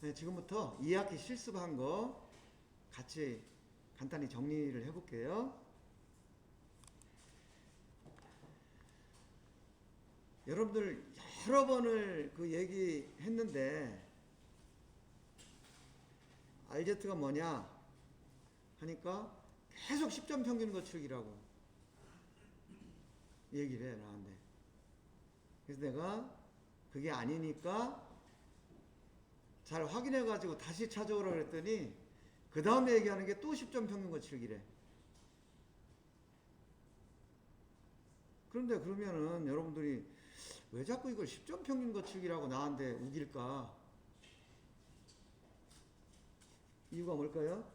네, 지금부터 2학기 실습한 거 같이 간단히 정리를 해볼게요. 여러분들 여러 번을 그 얘기했는데 RZ가 뭐냐 하니까 계속 10점 평균 거칠기라고 얘기를 해 나한테. 그래서 내가 그게 아니니까 잘 확인해 가지고 다시 찾아오라 그랬더니 그 다음에 얘기하는 게 또 10점 평균 거칠기래. 그런데 그러면은 여러분들이 왜 자꾸 이걸 10점 평균 거칠기라고 나한테 우길까? 이유가 뭘까요?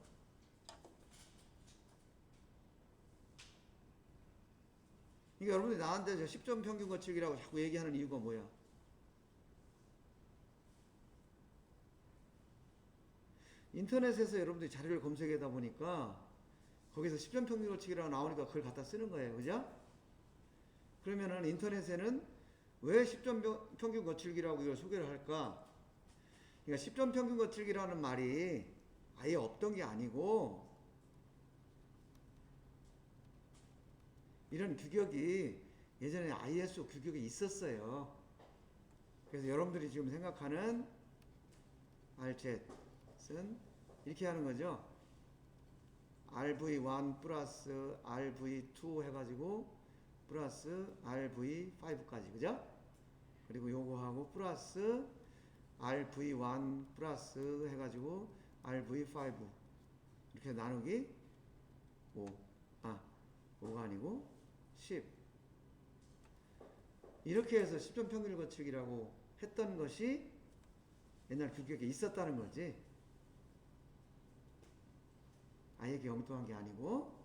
그러니까 여러분들이 나한테 저 10점 평균 거칠기라고 자꾸 얘기하는 이유가 뭐야? 인터넷에서 여러분들이 자료를 검색하다 보니까 거기서 10점 평균 거칠기라고 나오니까 그걸 갖다 쓰는 거예요. 그죠? 그러면은 인터넷에는 왜 10점 평균 거칠기라고 이걸 소개를 할까? 그러니까 10점 평균 거칠기라는 말이 아예 없던 게 아니고 이런 규격이 예전에 ISO 규격이 있었어요. 그래서 여러분들이 지금 생각하는 RZ은 이렇게 하는 거죠. RV1 플러스 RV2 해가지고 플러스 RV5까지, 그죠? 그리고 요거하고 플러스 RV1 플러스 해가지고 RV5 이렇게 나누기 5가 아니고 10 이렇게 해서 10점 평균 거칠기라고 했던 것이 옛날 규격에 있었다는 거지. 아예 엉뚱한 게 아니고.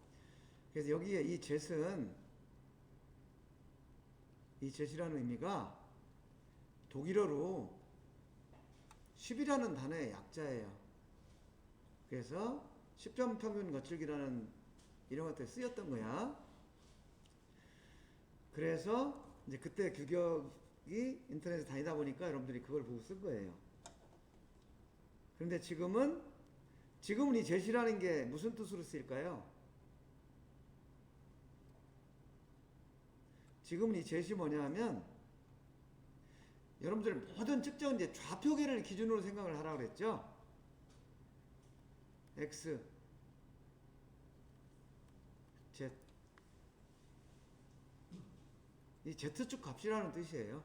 그래서 여기에 이 젯은 이 젯이라는 의미가 독일어로 10이라는 단어의 약자예요. 그래서 10점 평균 거칠기라는 이런 것들이 쓰였던 거야. 그래서 이제 그때 규격이 인터넷에 다니다 보니까 여러분들이 그걸 보고 쓴 거예요. 그런데 지금은 이 젯이라는 게 무슨 뜻으로 쓰일까요? 지금은 이 젯이 뭐냐 하면 여러분들 모든 측정은 이제 좌표계를 기준으로 생각을 하라고 그랬죠? X, Z. 이 Z축 값이라는 뜻이에요.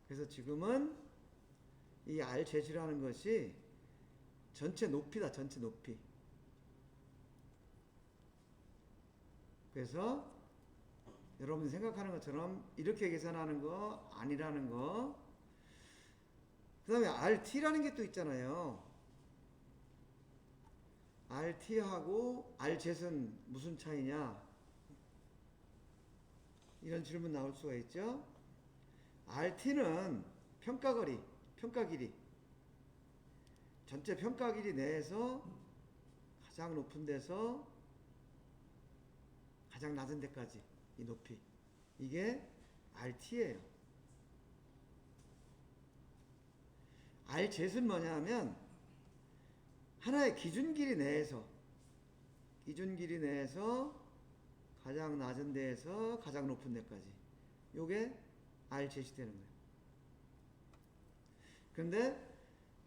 그래서 지금은 이 RZ라는 것이 전체 높이다, 전체 높이. 그래서 여러분이 생각하는 것처럼 이렇게 계산하는 거 아니라는 거. 그 다음에 RT라는 게 또 있잖아요. RT하고 RZ은 무슨 차이냐? 이런 질문 나올 수가 있죠. RT는 평가거리, 평가 길이. 전체 평가 길이 내에서 가장 높은 데서 가장 낮은 데까지 이 높이. 이게 RT예요. RZ는 뭐냐 하면 하나의 기준 길이 내에서 가장 낮은 데에서 가장 높은 데까지. 요게 RZ이 되는 거예요. 그런데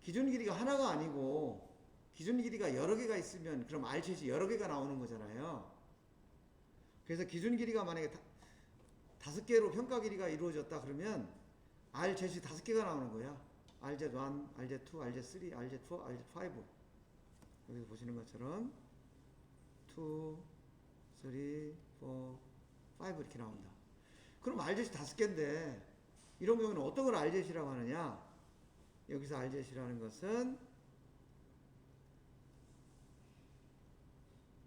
기준 길이가 하나가 아니고 기준 길이가 여러 개가 있으면 그럼 RZ이 여러 개가 나오는 거잖아요. 그래서 기준 길이가 만약에 5개로 평가 길이가 이루어졌다 그러면 RZ이 5개가 나오는 거야. RZ1, RZ2, RZ3, RZ4, RZ5. 여기서 보시는 것처럼 2, 3, 4, 5 이렇게 나온다. 그럼 RZ이 5개인데 이런 경우는 어떤 걸 RZ이라고 하느냐? 여기서 RZ이라는 것은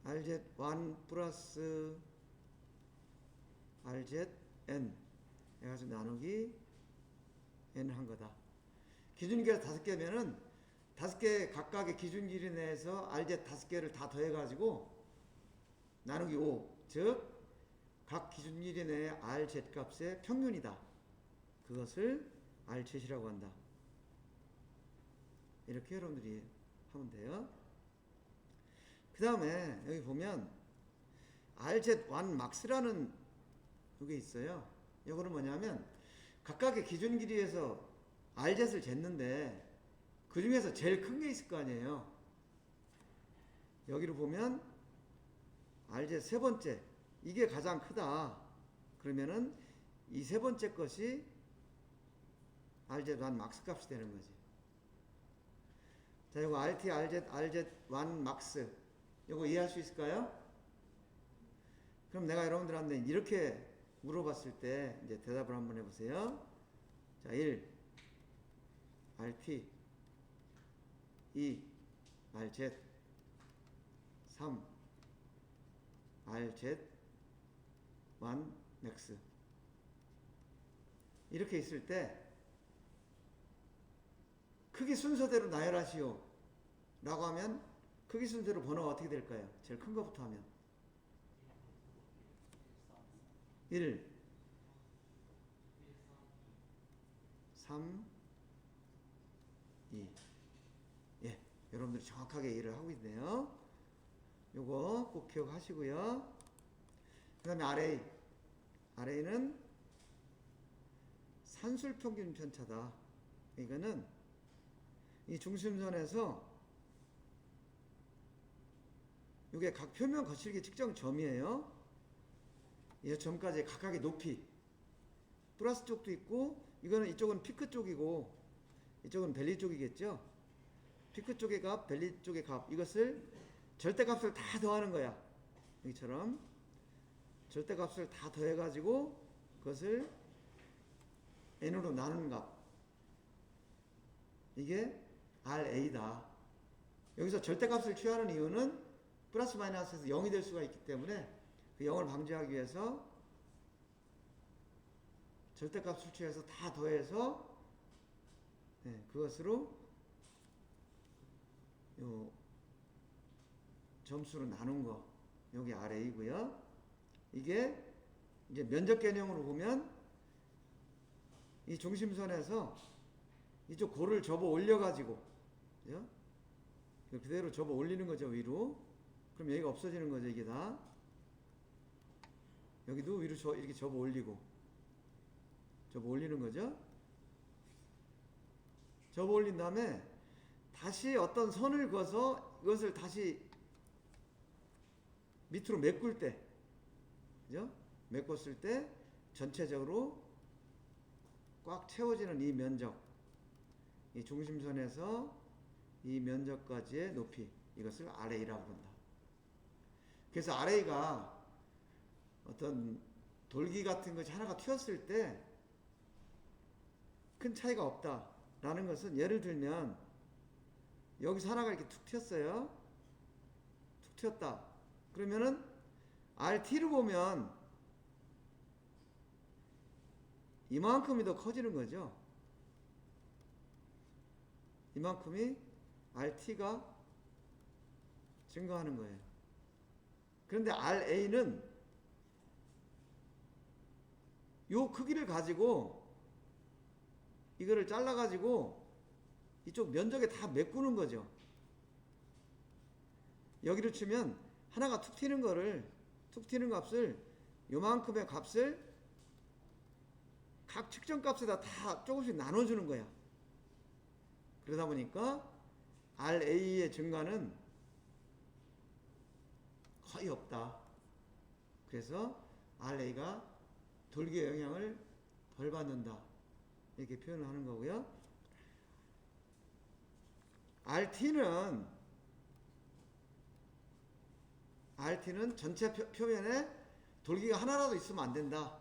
RZ1 플러스 RZN 해가지고 나누기 N 한 거다. 기준기가 5개면은 5개 각각의 기준길이 내에서 RZ 5개를 다 더해가지고 나누기 5. 즉, 각 기준길이 내의 RZ 값의 평균이다. 그것을 Rzet이라고 한다. 이렇게 여러분들이 하면 돼요. 그 다음에 여기 보면 RZ1 max라는 이게 있어요. 이거는 뭐냐면 각각의 기준 길이에서 RZ을 쟀는데 그 중에서 제일 큰 게 있을 거 아니에요. 여기로 보면 RZ 세 번째 이게 가장 크다. 그러면은 이 세 번째 것이 RZ1 max 값이 되는 거지. 자, 이거 RT, RZ1 max 이거 이해할 수 있을까요? 그럼 내가 여러분들한테 이렇게 물어봤을 때 이제 대답을 한번 해보세요. 자, 1 RT 2 RZ 3 RZ1 max 이렇게 있을 때 크기 순서대로 나열하시오 라고 하면 크기 순서대로 번호가 어떻게 될까요? 제일 큰 것부터 하면 1 3 2 예, 여러분들이 정확하게 이해를 하고 있네요. 요거 꼭 기억하시고요. 그 다음에 RA는 산술평균 편차다. 이거는 이 중심선에서 이게 각 표면 거칠기 측정 점이에요. 이 점까지 각각의 높이 플러스 쪽도 있고 이거는 이쪽은 피크 쪽이고 이쪽은 밸리 쪽이겠죠. 피크 쪽의 값, 밸리 쪽의 값 이것을 절대값을 다 더하는 거야. 여기처럼 절대값을 다 더해가지고 그것을 n으로 나누는 값 이게 RA다. 여기서 절대값을 취하는 이유는 플러스 마이너스에서 0이 될 수가 있기 때문에 그 0을 방지하기 위해서 절대값을 취해서 다 더해서 그것으로 요 점수로 나눈 거 여기 RA고요. 이게 이제 면적 개념으로 보면 이 중심선에서 이쪽 고를 접어 올려가지고 그죠? 그대로 접어 올리는 거죠 위로. 그럼 여기가 없어지는 거죠 이게 다. 여기도 위로 이렇게 접어 올리고 접어 올리는 거죠. 접어 올린 다음에 다시 어떤 선을 그어서 이것을 다시 밑으로 메꿀 때 그죠? 메꿨을 때 전체적으로 꽉 채워지는 이 면적 이 중심선에서 이 면적까지의 높이 이것을 RA라고 한다. 그래서 RA가 어떤 돌기 같은 것이 하나가 튀었을 때 큰 차이가 없다라는 것은 예를 들면 여기서 하나가 이렇게 툭 튀었어요. 툭 튀었다. 그러면은 RT를 보면 이만큼이 더 커지는 거죠. 이만큼이 RT가 증가하는 거예요. 그런데 RA는 요 크기를 가지고 이거를 잘라가지고 이쪽 면적에 다 메꾸는 거죠. 여기로 치면 하나가 툭 튀는 거를 툭 튀는 값을 요만큼의 값을 각 측정 값에다 다 조금씩 나눠주는 거야. 그러다 보니까 RA의 증가는 거의 없다. 그래서 RA가 돌기의 영향을 덜 받는다. 이렇게 표현을 하는 거고요. RT는 전체 표면에 돌기가 하나라도 있으면 안 된다.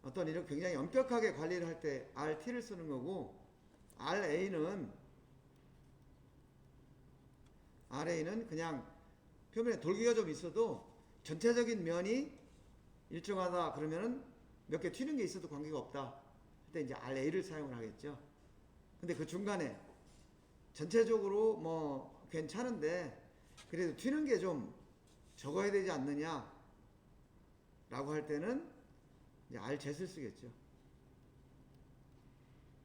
어떤 이렇게 굉장히 엄격하게 관리를 할 때 RT를 쓰는 거고 RA는 그냥 표면에 돌기가 좀 있어도 전체적인 면이 일정하다 그러면은 몇 개 튀는 게 있어도 관계가 없다. 그때 이제 RA를 사용을 하겠죠. 근데 그 중간에 전체적으로 뭐 괜찮은데 그래도 튀는 게 좀 적어야 되지 않느냐 라고 할 때는 이제 RZ을 쓰겠죠.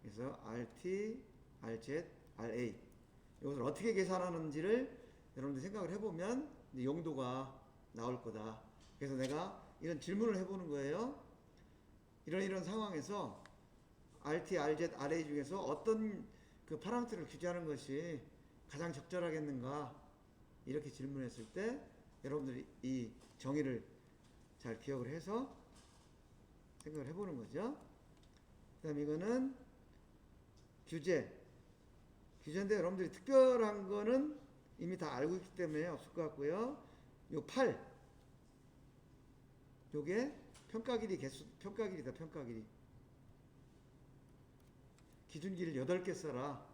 그래서 RT, RZ, RA 이것을 어떻게 계산하는지를 여러분들 생각을 해보면 이제 용도가 나올 거다. 그래서 내가 이런 질문을 해보는 거예요. 이런 상황에서 RT, RZ, RA 중에서 어떤 그 파라미터를 규제하는 것이 가장 적절하겠는가 이렇게 질문했을 때 여러분들이 이 정의를 잘 기억을 해서 생각을 해보는 거죠. 그 다음 이거는 규제인데 여러분들이 특별한 거는 이미 다 알고 있기 때문에 없을 것 같고요. 요 8 요게 평가 길이 평가길이다. 평가길이 기준길을 8개 써라.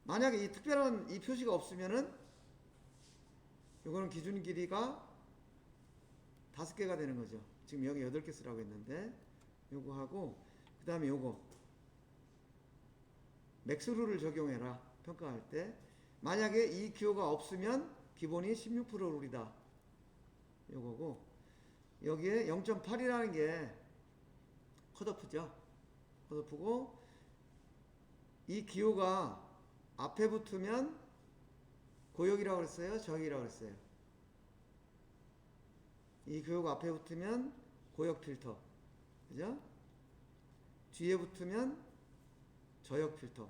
만약에 이 특별한 이 표시가 없으면은 요거는 기준 길이가 5개가 되는 거죠. 지금 여기 8개 쓰라고 했는데 요거 하고 그 다음에 요거 맥스룰을 적용해라. 평가할 때 만약에 이 기호가 없으면 기본이 16% 룰이다. 요거고 여기에 0.8이라는 게 컷오프죠. 컷오프고 이 기호가 앞에 붙으면 고역이라고 그랬어요? 저역이라고 그랬어요? 이 기호가 앞에 붙으면 고역 필터. 그죠? 뒤에 붙으면 저역 필터.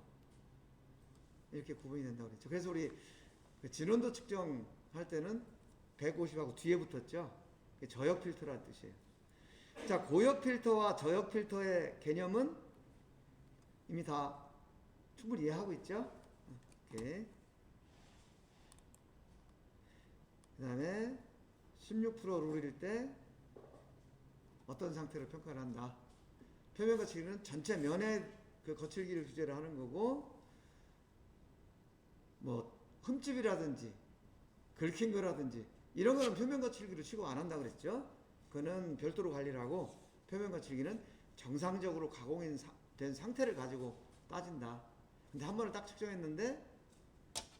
이렇게 구분이 된다고 그랬죠. 그래서 우리 진원도 측정할 때는 150하고 뒤에 붙었죠. 저역 필터라는 뜻이에요. 자, 고역 필터와 저역 필터의 개념은 이미 다 충분히 이해하고 있죠? 오케이. 그 다음에 16% 룰일 때 어떤 상태로 평가를 한다. 표면 거칠기는 전체 면의 그 거칠기를 규제를 하는 거고, 뭐 흠집이라든지 긁힌 거라든지 이런 거는 표면 거칠기로 치고 안 한다 그랬죠. 그거는 별도로 관리를 하고 표면 거칠기는 정상적으로 가공된 상태를 가지고 따진다. 근데 한 번을 딱 측정했는데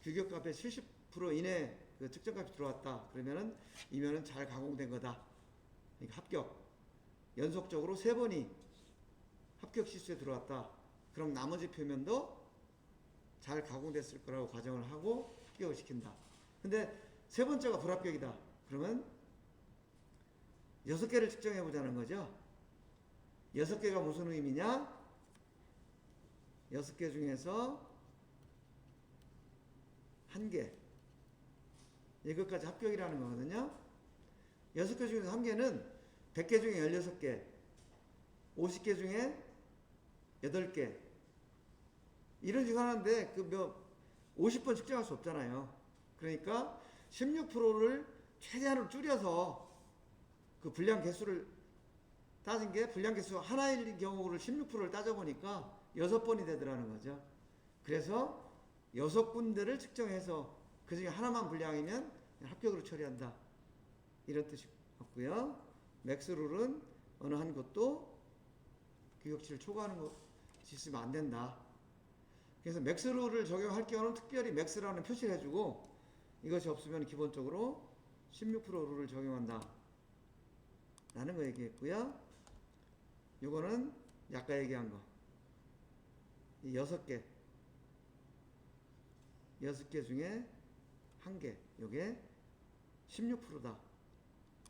규격값의 70% 이내 그 측정값이 들어왔다. 그러면은 이 면은 잘 가공된 거다. 그러니까 합격. 연속적으로 3번이 합격 시수에 들어왔다. 그럼 나머지 표면도 잘 가공됐을 거라고 가정을 하고 합격을 시킨다. 근데 3번째가 불합격이다. 그러면 6개를 측정해 보자는 거죠. 6개가 무슨 의미냐? 6개 중에서 1개. 이것까지 합격이라는 거거든요. 6개 중에서 1개는 100개 중에 16개, 50개 중에 8개. 이런 식으로 하는데, 50번 측정할 수 없잖아요. 그러니까 16%를 최대한으로 줄여서 그 분량 개수를 따진 게 분량 개수 하나일 경우를 16%를 따져보니까 6번이 되더라는 거죠. 그래서 6군데를 측정해서 그 중에 하나만 분량이면 합격으로 처리한다. 이런 뜻이 없고요. 맥스룰은 어느 한 곳도 규격치를 초과하는 것이 있으면 안 된다. 그래서 맥스룰을 적용할 경우는 특별히 맥스라는 표시를 해주고 이것이 없으면 기본적으로 16% 룰을 적용한다. 라는 거 얘기했고요. 요거는 아까 얘기한 거. 이 6개. 6개 중에 1개. 요게 16%다.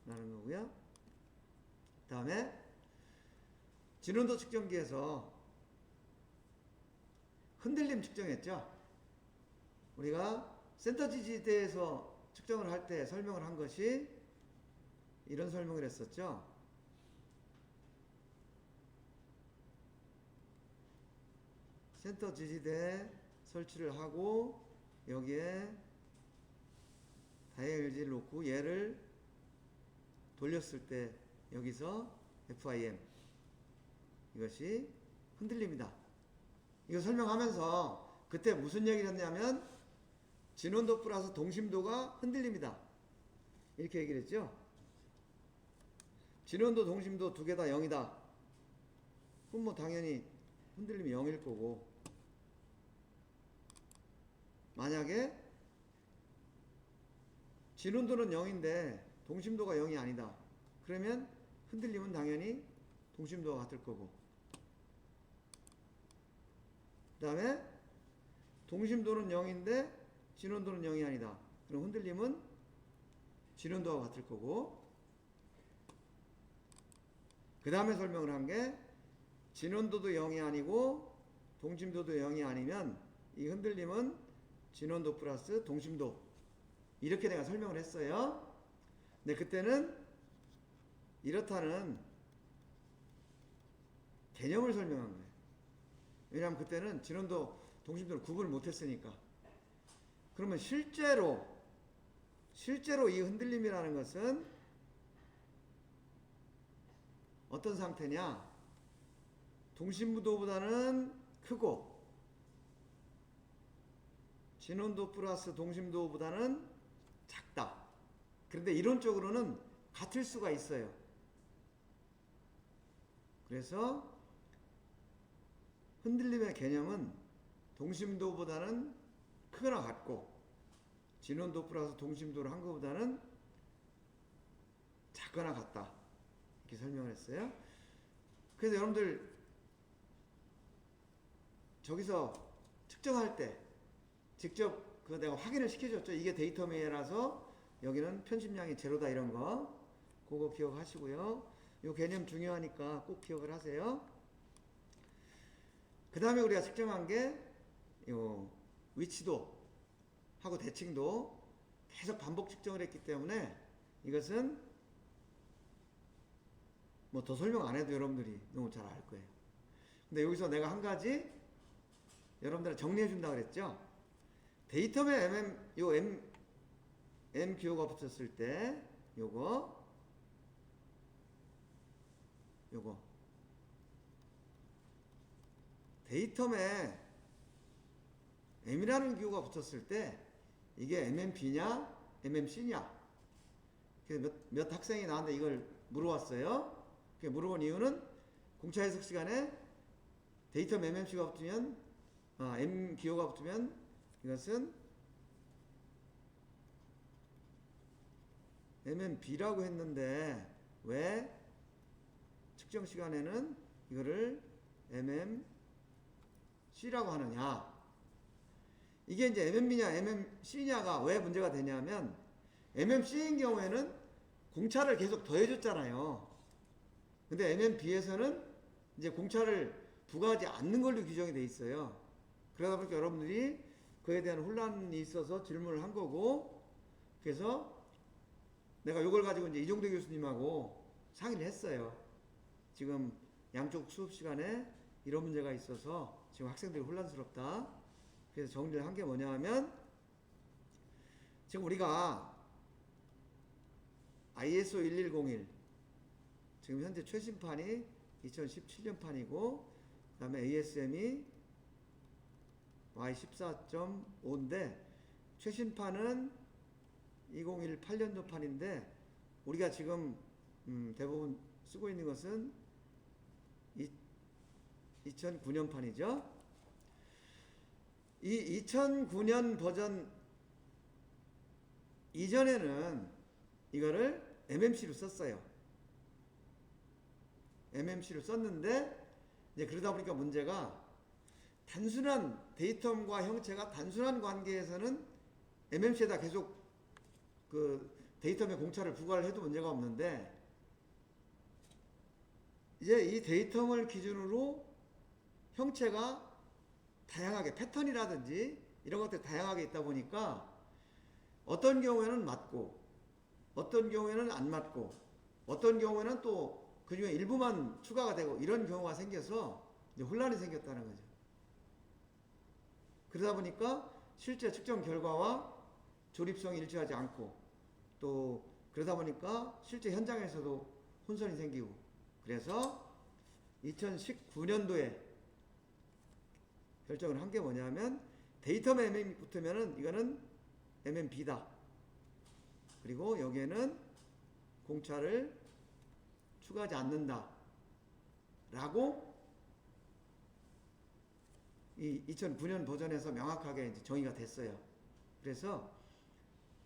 라는 거고요. 그 다음에 진원도 측정기에서 흔들림 측정했죠. 우리가 센터 지지대에서 측정을 할 때 설명을 한 것이 이런 설명을 했었죠. 센터 지지대 설치를 하고 여기에 다이얼 LG를 놓고 얘를 돌렸을 때 여기서 FIM 이것이 흔들림이다. 이거 설명하면서 그때 무슨 얘기를 했냐면 진원도 플러스 동심도가 흔들림이다. 이렇게 얘기를 했죠. 진원도 동심도 두 개 다 0이다. 그럼 뭐 당연히 흔들림이 0일 거고, 만약에 진원도는 0인데 동심도가 0이 아니다. 그러면 흔들림은 당연히 동심도와 같을 거고, 그 다음에 동심도는 0인데 진원도는 0이 아니다. 그럼 흔들림은 진원도와 같을 거고, 그 다음에 설명을 한 게 진원도도 0이 아니고 동심도도 0이 아니면 이 흔들림은 진원도 플러스 동심도, 이렇게 내가 설명을 했어요. 근데 그때는 이렇다는 개념을 설명한 거예요. 왜냐하면 그때는 진원도 동심도를 구분을 못했으니까. 그러면 실제로 이 흔들림이라는 것은 어떤 상태냐? 동심도보다는 크고 진원도 플러스 동심도보다는 작다. 그런데 이론적으로는 같을 수가 있어요. 그래서 흔들림의 개념은 동심도보다는 크거나 같고 진원도 플러스 동심도를 한 것보다는 작거나 같다. 이렇게 설명을 했어요. 그래서 여러분들 저기서 측정할 때 직접 그 내가 확인을 시켜줬죠. 이게 데이터메이라서 여기는 편집량이 제로다 이런 거. 그거 기억하시고요. 이 개념 중요하니까 꼭 기억을 하세요. 그 다음에 우리가 측정한 게 요 위치도 하고 대칭도 계속 반복 측정을 했기 때문에 이것은 뭐 더 설명 안 해도 여러분들이 너무 잘 알 거예요. 근데 여기서 내가 한 가지 여러분들 정리해 준다 그랬죠. 데이텀에 M 기호가 붙었을 때 요거 데이텀에 M이라는 기호가 붙었을 때 이게 MMB냐 MMC냐 몇 학생이 나한테 이걸 물어왔어요. 물어본 이유는 공차 해석 시간에 데이텀 MMC가 붙으면 M 기호가 붙으면 이것은 MMB라고 했는데 왜 측정 시간에는 이거를 MMC라고 하느냐. 이게 이제 MMB냐 MMC냐가 왜 문제가 되냐면 MMC인 경우에는 공차를 계속 더해줬잖아요. 근데 MMB에서는 이제 공차를 부과하지 않는 걸로 규정이 돼 있어요. 그러다 보니까 여러분들이 그에 대한 혼란이 있어서 질문을 한 거고, 그래서 내가 이걸 가지고 이제 이종대 교수님하고 상의를 했어요. 지금 양쪽 수업 시간에 이런 문제가 있어서 지금 학생들이 혼란스럽다. 그래서 정리를 한 게 뭐냐 하면 지금 우리가 ISO 1101 지금 현재 최신판이 2017년 판이고 그 다음에 ASM이 Y14.5인데 최신판은 2018년도 판인데 우리가 지금 대부분 쓰고 있는 것은 2009년 판이죠. 이 2009년 버전 이전에는 이거를 MMC로 썼어요. MMC로 썼는데 이제 그러다 보니까 문제가 단순한 데이텀과 형체가 단순한 관계에서는 MMC에다 계속 그 데이텀의 공차를 부과를 해도 문제가 없는데 이제 이 데이텀을 기준으로 형체가 다양하게 패턴이라든지 이런 것들이 다양하게 있다 보니까 어떤 경우에는 맞고 어떤 경우에는 안 맞고 어떤 경우에는 또 그 중에 일부만 추가가 되고 이런 경우가 생겨서 이제 혼란이 생겼다는 거죠. 그러다 보니까 실제 측정 결과와 조립성이 일치하지 않고 또 그러다 보니까 실제 현장에서도 혼선이 생기고 그래서 2019년도에 결정을 한 게 뭐냐면 데이텀에 MM이 붙으면은 이거는 MMB다. 그리고 여기에는 공차를 추가하지 않는다. 라고 이 2009년 버전에서 명확하게 이제 정의가 됐어요. 그래서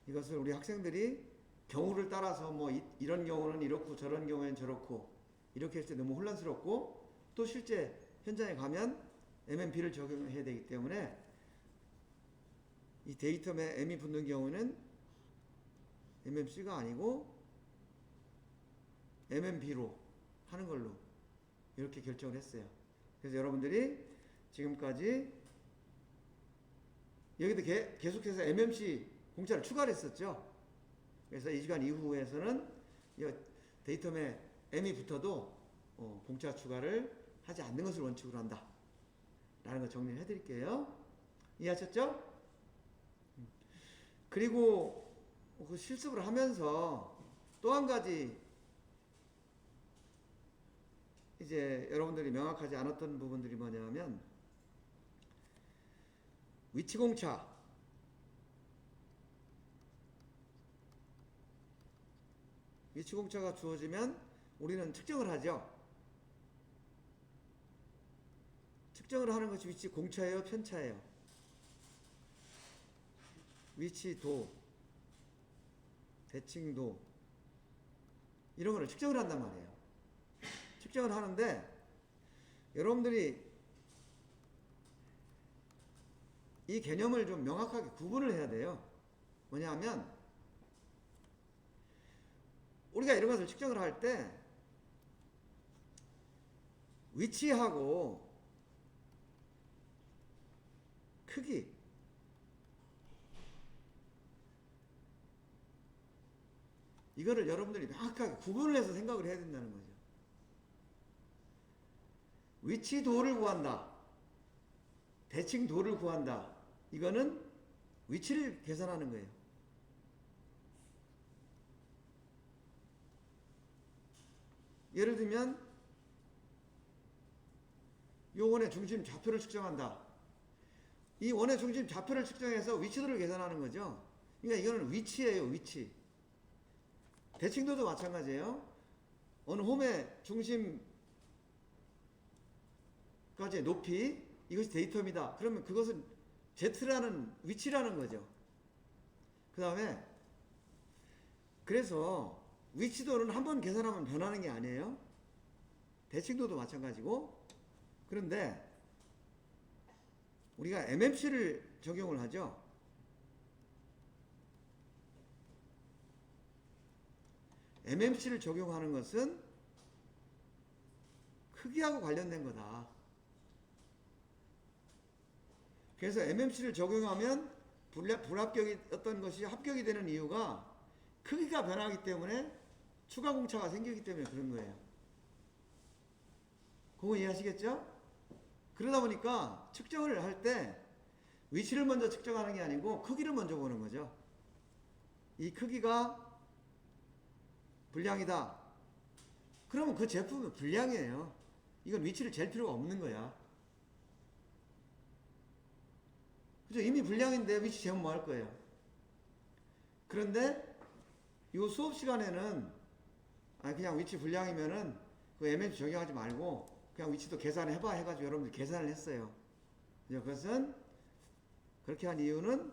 이것을 우리 학생들이 경우를 따라서 뭐 이런 경우는 이렇고 저런 경우엔 저렇고 이렇게 했을 때 너무 혼란스럽고 또 실제 현장에 가면 MMP를 적용해야 되기 때문에 이 데이텀에 M이 붙는 경우는 MMC가 아니고 MMB로 하는 걸로 이렇게 결정을 했어요. 그래서 여러분들이 지금까지 여기도 계속해서 MMC 공차를 추가를 했었죠. 그래서 이 시간 이후에서는 데이텀에 M이 붙어도 공차 추가를 하지 않는 것을 원칙으로 한다 라는 거 정리를 해드릴게요. 이해하셨죠? 그리고 그 실습을 하면서 또 한 가지 이제 여러분들이 명확하지 않았던 부분들이 뭐냐면 위치공차 위치공차가 주어지면 우리는 측정을 하죠. 측정을 하는 것이 위치공차예요, 편차예요? 위치도, 대칭도 이런 거를 측정을 한단 말이에요. 측정을 하는데 여러분들이 이 개념을 좀 명확하게 구분을 해야 돼요. 뭐냐 하면 우리가 이런 것을 측정을 할 때 위치하고 크기 이거를 여러분들이 명확하게 구분을 해서 생각을 해야 된다는 거죠. 위치도를 구한다. 대칭도를 구한다. 이거는 위치를 계산하는 거예요. 예를 들면 이 원의 중심 좌표를 측정한다. 이 원의 중심 좌표를 측정해서 위치도를 계산하는 거죠. 그러니까 이거는 위치예요. 위치. 대칭도도 마찬가지예요. 어느 홈의 중심까지의 높이 이것이 데이텀이다. 그러면 그것은 Z라는 위치라는 거죠. 그 다음에 그래서 위치도는 한 번 계산하면 변하는 게 아니에요. 대칭도도 마찬가지고. 그런데 우리가 MMC를 적용을 하죠. MMC를 적용하는 것은 크기하고 관련된 거다. 그래서 MMC를 적용하면 불합격이었던 것이 합격이 되는 이유가 크기가 변하기 때문에 추가 공차가 생기기 때문에 그런 거예요. 그거 이해하시겠죠? 그러다 보니까 측정을 할 때 위치를 먼저 측정하는 게 아니고 크기를 먼저 보는 거죠. 이 크기가 불량이다. 그러면 그 제품은 불량이에요. 이건 위치를 잴 필요가 없는 거야. 그죠? 이미 불량인데 위치 재면 뭐 할 거예요? 그런데 이 수업 시간에는 그냥 위치 불량이면은 그 MMC 적용하지 말고 그냥 위치도 계산해봐 해가지고 여러분들 계산을 했어요. 그것은 그렇게 한 이유는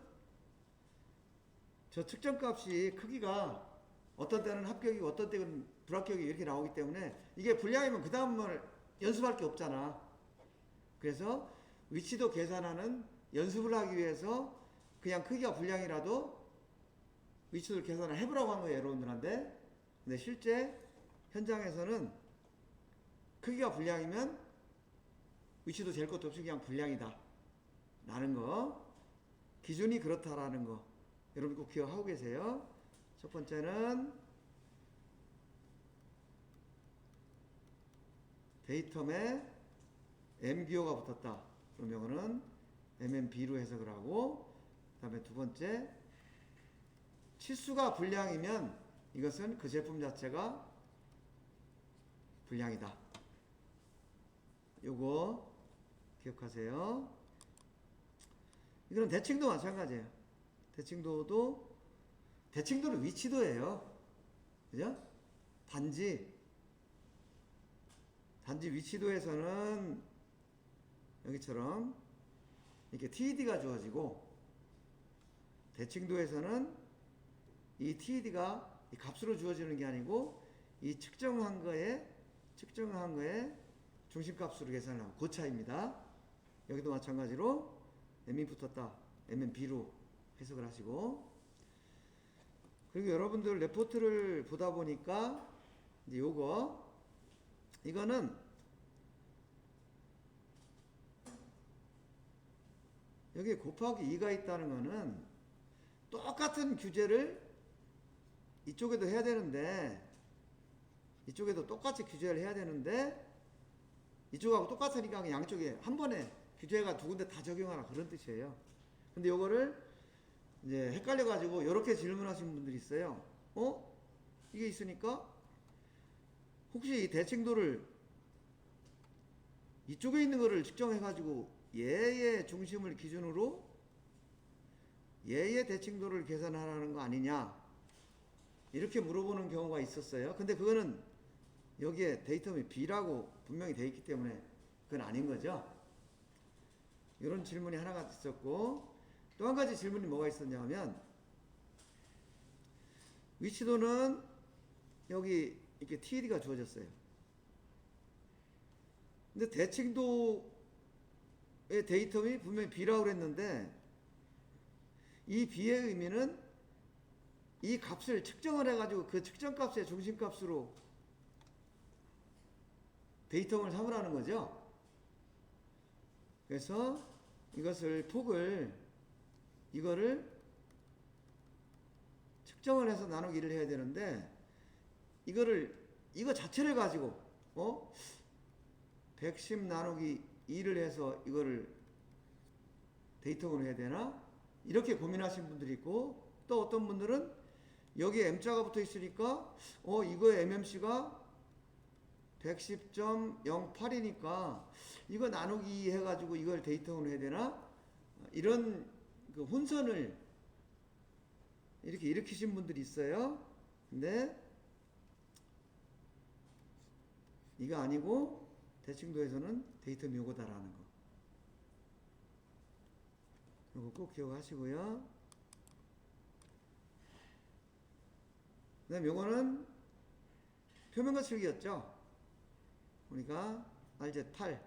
저 측정값이 크기가 어떤 때는 합격이고 어떤 때는 불합격이 이렇게 나오기 때문에 이게 불량이면 그 다음을 연습할 게 없잖아. 그래서 위치도 계산하는 연습을 하기 위해서 그냥 크기가 불량이라도 위치도 계산을 해보라고 한 거예요, 여러분들한테. 근데 실제 현장에서는 크기가 불량이면 위치도 잴 것도 없이 그냥 불량이다 라는 거, 기준이 그렇다라는 거 여러분 꼭 기억하고 계세요. 첫 번째는 데이텀에 MBO가 붙었다. 그럼 이거는 MMB로 해석을 하고, 그 다음에 두 번째, 치수가 불량이면 이것은 그 제품 자체가 불량이다. 요거 기억하세요. 이거는 대칭도 마찬가지예요. 대칭도는 위치도예요. 그죠? 단지 위치도에서는 여기처럼 이렇게 TED가 주어지고, 대칭도에서는 이 TED가 이 값으로 주어지는 게 아니고 이 측정한 거에 중심값으로 계산을 하고 그 차이입니다. 여기도 마찬가지로 m이 붙었다. m은 b로 해석을 하시고, 그리고 여러분들 레포트를 보다 보니까 이제 이거는 여기 곱하기 2가 있다는 거는 똑같은 규제를 이쪽에도 해야 되는데, 이쪽에도 똑같이 규제를 해야 되는데, 이쪽하고 똑같으니까 양쪽에 한 번에 규제가 두 군데 다 적용하라, 그런 뜻이에요. 근데 요거를 이제 헷갈려가지고 이렇게 질문하시는 분들이 있어요. 이게 있으니까 혹시 이 대칭도를 이쪽에 있는 거를 측정해가지고 얘의 중심을 기준으로 얘의 대칭도를 계산하라는 거 아니냐, 이렇게 물어보는 경우가 있었어요. 근데 그거는 여기에 데이터명이 B라고 분명히 돼 있기 때문에 그건 아닌 거죠. 이런 질문이 하나가 있었고, 또 한 가지 질문이 뭐가 있었냐면, 위치도는 여기 이렇게 TD가 주어졌어요. 근데 대칭도의 데이터명이 분명히 B라고 그랬는데, 이 B의 의미는 이 값을 측정을 해가지고 그 측정값의 중심값으로 데이터명을 삼으라는 거죠. 그래서 이것을 이거를 측정을 해서 나누기를 해야 되는데, 이거 자체를 가지고 110 나누기 2를 해서 이거를 데이터명을 해야 되나, 이렇게 고민하시는 분들이 있고, 또 어떤 분들은 여기에 M자가 붙어 있으니까 이거의 MMC가 110.08이니까 이거 나누기 해가지고 이걸 데이터로 해야 되나, 이런 그 혼선을 이렇게 일으키신 분들이 있어요. 근데 이거 아니고 대칭도에서는 데이터 요거다라는 거, 이거 꼭 기억하시고요. 그 다음 요거는 표면과 칠기였죠. 우리가 RZ8, 그래서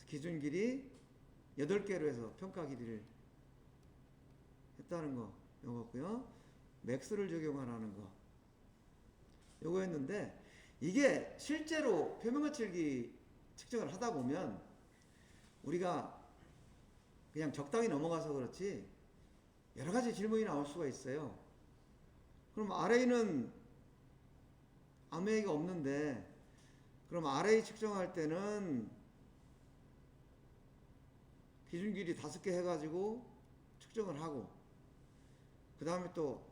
기준 길이 8개로 해서 평가 길이를 했다는 거, 요거고요. 맥스를 적용하라는 거, 요거였는데, 이게 실제로 표면과 칠기 측정을 하다 보면 우리가 그냥 적당히 넘어가서 그렇지 여러 가지 질문이 나올 수가 있어요. 그럼 RA는 아무 얘기가 없는데, 그럼 RA 측정할 때는 기준 길이 5개 해가지고 측정을 하고, 그 다음에 또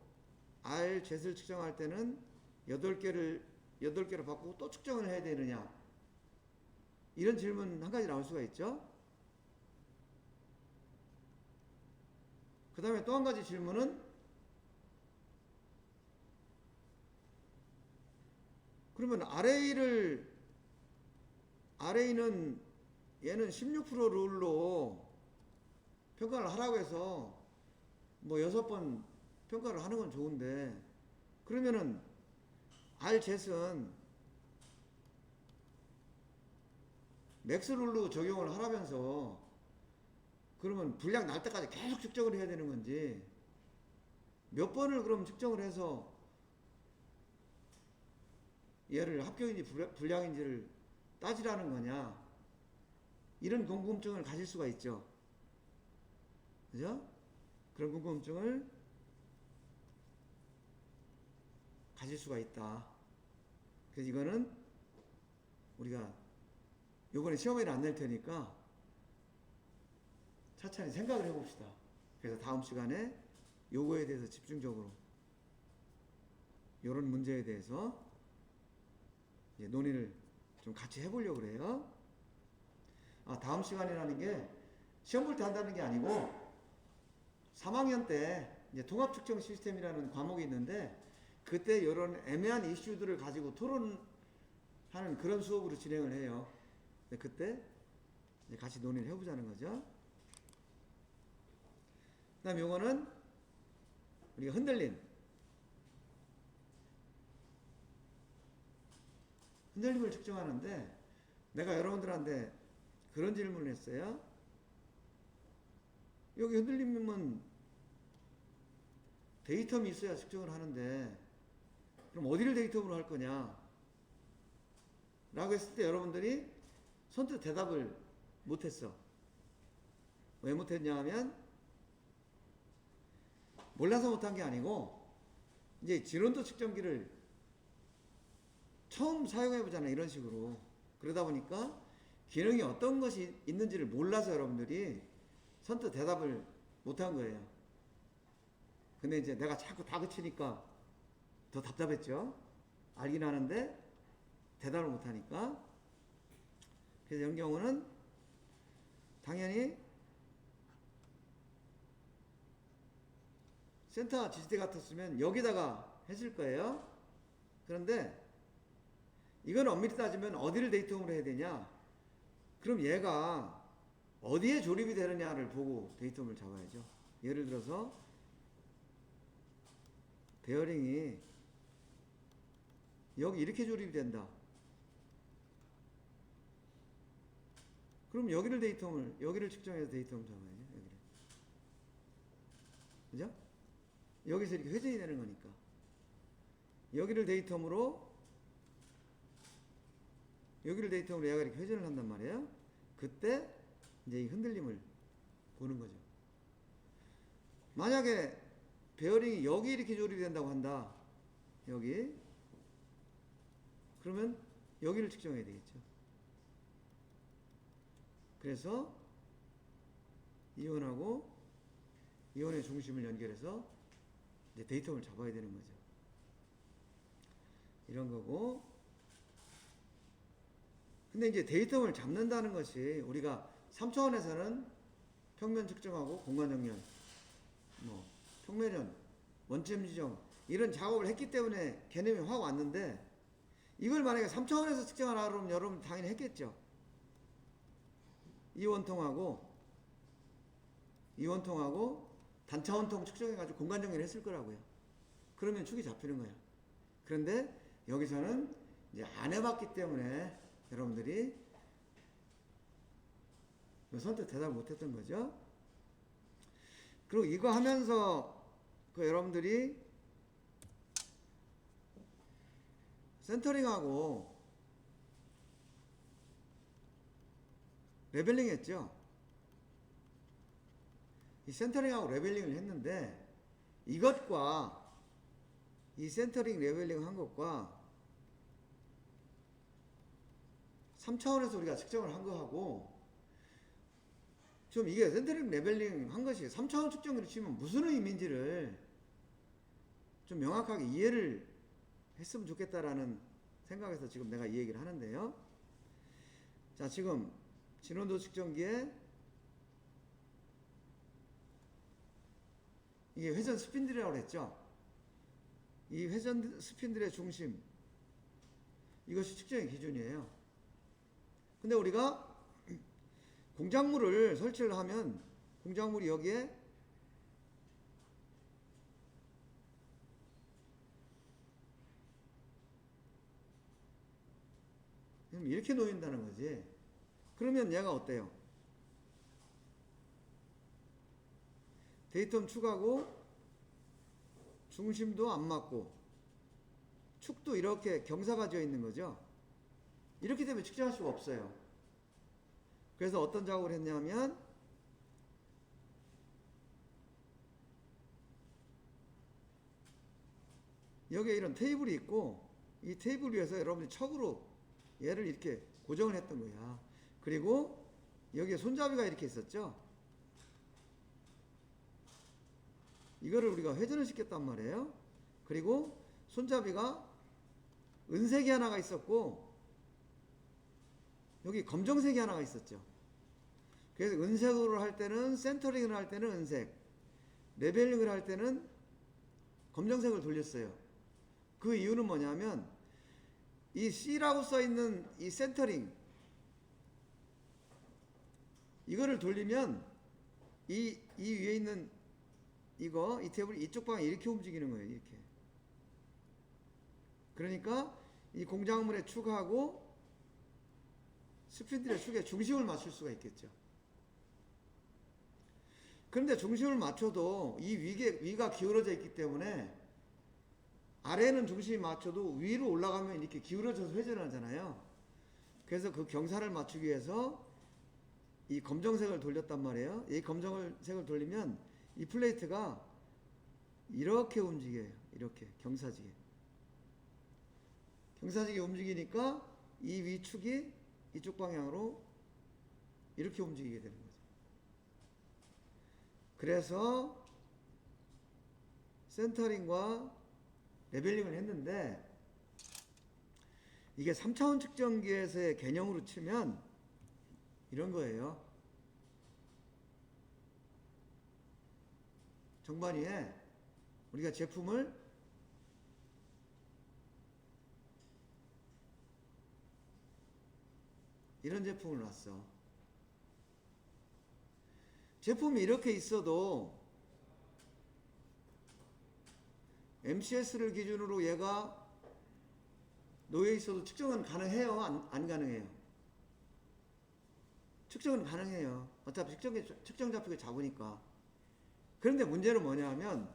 RZ를 측정할 때는 8개로 바꾸고 또 측정을 해야 되느냐, 이런 질문 한 가지 나올 수가 있죠. 그 다음에 또 한 가지 질문은, 그러면 RA는 얘는 16% 룰로 평가를 하라고 해서 뭐 6번 평가를 하는 건 좋은데, 그러면은 RZ은 맥스 룰로 적용을 하라면서, 그러면 분량 날 때까지 계속 측정을 해야 되는 건지, 몇 번을 그럼 측정을 해서 얘를 합격인지 불량인지를 따지라는 거냐, 이런 궁금증을 가질 수가 있죠. 그죠? 그런 궁금증을 가질 수가 있다. 그래서 이거는 우리가 요번에 시험에는 안 낼 테니까 차차히 생각을 해봅시다. 그래서 다음 시간에 요거에 대해서 집중적으로 요런 문제에 대해서 이제 논의를 좀 같이 해보려고 그래요. 다음 시간이라는 게 시험 볼 때 한다는 게 아니고 3학년 때 이제 통합측정 시스템이라는 과목이 있는데, 그때 이런 애매한 이슈들을 가지고 토론하는 그런 수업으로 진행을 해요. 그때 이제 같이 논의를 해보자는 거죠. 그 다음 요거는 우리가 흔들림을 측정하는데, 내가 여러분들한테 그런 질문을 했어요. 여기 흔들리면 데이텀이 있어야 측정을 하는데 그럼 어디를 데이텀으로 할 거냐 라고 했을 때 여러분들이 선뜻 대답을 못했어. 왜 못했냐 하면 몰라서 못한 게 아니고 이제 진원도 측정기를 처음 사용해 보잖아, 이런 식으로. 그러다 보니까 기능이 어떤 것이 있는지를 몰라서 여러분들이 선뜻 대답을 못한 거예요. 근데 이제 내가 자꾸 다그치니까 더 답답했죠. 알긴 하는데 대답을 못하니까. 그래서 이런 경우는 당연히 센터 지지대 같았으면 여기다가 했을 거예요. 그런데 이건 엄밀히 따지면 어디를 데이텀으로 해야 되냐? 그럼 얘가 어디에 조립이 되느냐를 보고 데이텀을 잡아야죠. 예를 들어서 베어링이 여기 이렇게 조립이 된다. 그럼 여기를 측정해서 데이텀을 잡아야죠. 여기를. 그죠? 여기서 이렇게 회전이 되는 거니까. 여기를 데이텀으로 얘가 이렇게 회전을 한단 말이에요. 그때 이제 이 흔들림을 보는 거죠. 만약에 베어링이 여기 이렇게 조립이 된다고 한다. 여기. 그러면 여기를 측정해야 되겠죠. 그래서 이온하고 이온의 중심을 연결해서 이제 데이텀을 잡아야 되는 거죠. 이런 거고. 근데 이제 데이텀을 잡는다는 것이 우리가 3차원에서는 평면 측정하고 공간 정렬, 평면전, 원점 지정 이런 작업을 했기 때문에 개념이 확 왔는데 이걸 만약에 3차원에서 측정하라 그러면 여러분 당연히 했겠죠. 이원통하고 단차원통 측정해가지고 공간 정렬을 했을 거라고요. 그러면 축이 잡히는 거야. 그런데 여기서는 이제 안 해봤기 때문에 여러분들이 선뜻 대답을 못했던 거죠. 그리고 이거 하면서 여러분들이 센터링하고 레벨링 했죠. 이 센터링하고 레벨링을 했는데 이것과 이 센터링 레벨링 한 것과 3차원에서 우리가 측정을 한 거하고 좀 이게 센터링 레벨링 한 것이 3차원 측정기로 치면 무슨 의미인지를 좀 명확하게 이해를 했으면 좋겠다라는 생각에서 지금 내가 이 얘기를 하는데요. 자, 지금 진원도 측정기에 이게 회전 스핀들이라고 했죠. 이 회전 스핀들의 중심, 이것이 측정의 기준이에요. 근데 우리가 공작물을 설치를 하면 공작물이 여기에 이렇게 놓인다는 거지. 그러면 얘가 어때요? 데이텀 축하고 중심도 안 맞고 축도 이렇게 경사가 지어 있는 거죠. 이렇게 되면 측정할 수가 없어요. 그래서 어떤 작업을 했냐면 여기에 이런 테이블이 있고 이 테이블 위에서 여러분이 척으로 얘를 이렇게 고정을 했던 거야. 그리고 여기에 손잡이가 이렇게 있었죠. 이거를 우리가 회전을 시켰단 말이에요. 그리고 손잡이가 은색이 하나가 있었고 여기 검정색이 하나가 있었죠. 그래서 은색으로 할 때는 센터링을 할 때는 은색, 레벨링을 할 때는 검정색을 돌렸어요. 그 이유는 뭐냐면 이 C라고 써있는 이 센터링 이거를 돌리면 이 위에 있는 이 테이블이 이쪽 방에 이렇게 움직이는 거예요. 이렇게. 그러니까 이 공작물의 축하고 스핀들의 축의 중심을 맞출 수가 있겠죠. 그런데 중심을 맞춰도 이 위가 기울어져 있기 때문에 아래는 중심이 맞춰도 위로 올라가면 이렇게 기울어져서 회전하잖아요. 그래서 그 경사를 맞추기 위해서 이 검정색을 돌렸단 말이에요. 이 검정색을 돌리면 이 플레이트가 이렇게 움직여요. 이렇게 경사지게 움직이니까 이 위축이 이쪽 방향으로 이렇게 움직이게 되는 거죠. 그래서 센터링과 레벨링을 했는데 이게 3차원 측정기에서의 개념으로 치면 이런 거예요. 정반이에 우리가 제품을 이런 제품을 놨어. 제품이 이렇게 있어도 MCS를 기준으로 얘가 놓여 있어도 측정은 가능해요? 안 가능해요? 측정은 가능해요. 어차피 측정 좌표가 작으니까. 그런데 문제는 뭐냐면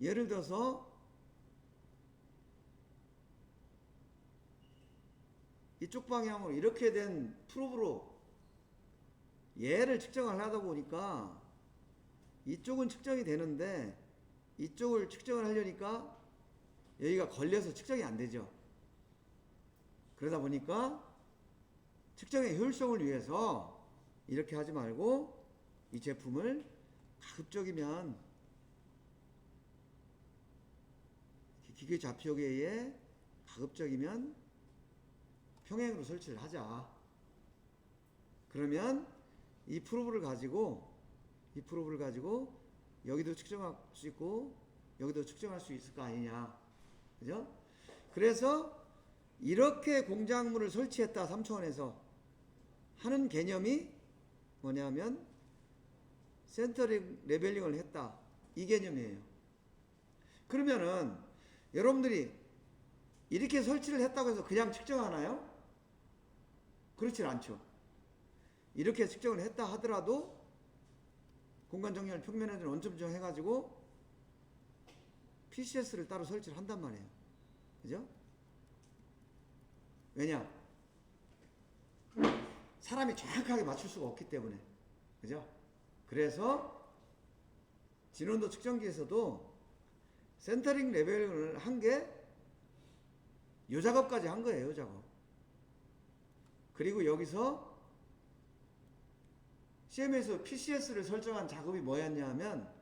예를 들어서 이쪽 방향으로 이렇게 된 프로브로 얘를 측정을 하다 보니까 이쪽은 측정이 되는데 이쪽을 측정을 하려니까 여기가 걸려서 측정이 안 되죠. 그러다 보니까 측정의 효율성을 위해서 이렇게 하지 말고 이 제품을 가급적이면 기계 좌표계에 가급적이면 평행으로 설치를 하자. 그러면 이 프로브를 가지고 여기도 측정할 수 있고 여기도 측정할 수 있을 거 아니냐. 그죠? 그래서 이렇게 공작물을 설치했다 3차원에서 하는 개념이 뭐냐면 센터링 레벨링을 했다 이 개념이에요. 그러면은 여러분들이 이렇게 설치를 했다고 해서 그냥 측정하나요? 그렇지 않죠. 이렇게 측정을 했다 하더라도 공간 정렬 평면에는 원점 지정 해가지고 PCS를 따로 설치를 한단 말이에요. 그죠? 왜냐? 사람이 정확하게 맞출 수가 없기 때문에. 그죠? 그래서 진원도 측정기에서도 센터링 레벨을 한 게 요 작업까지 한 거예요. 요 작업. 그리고 여기서 CM에서 PCS를 설정한 작업이 뭐였냐 하면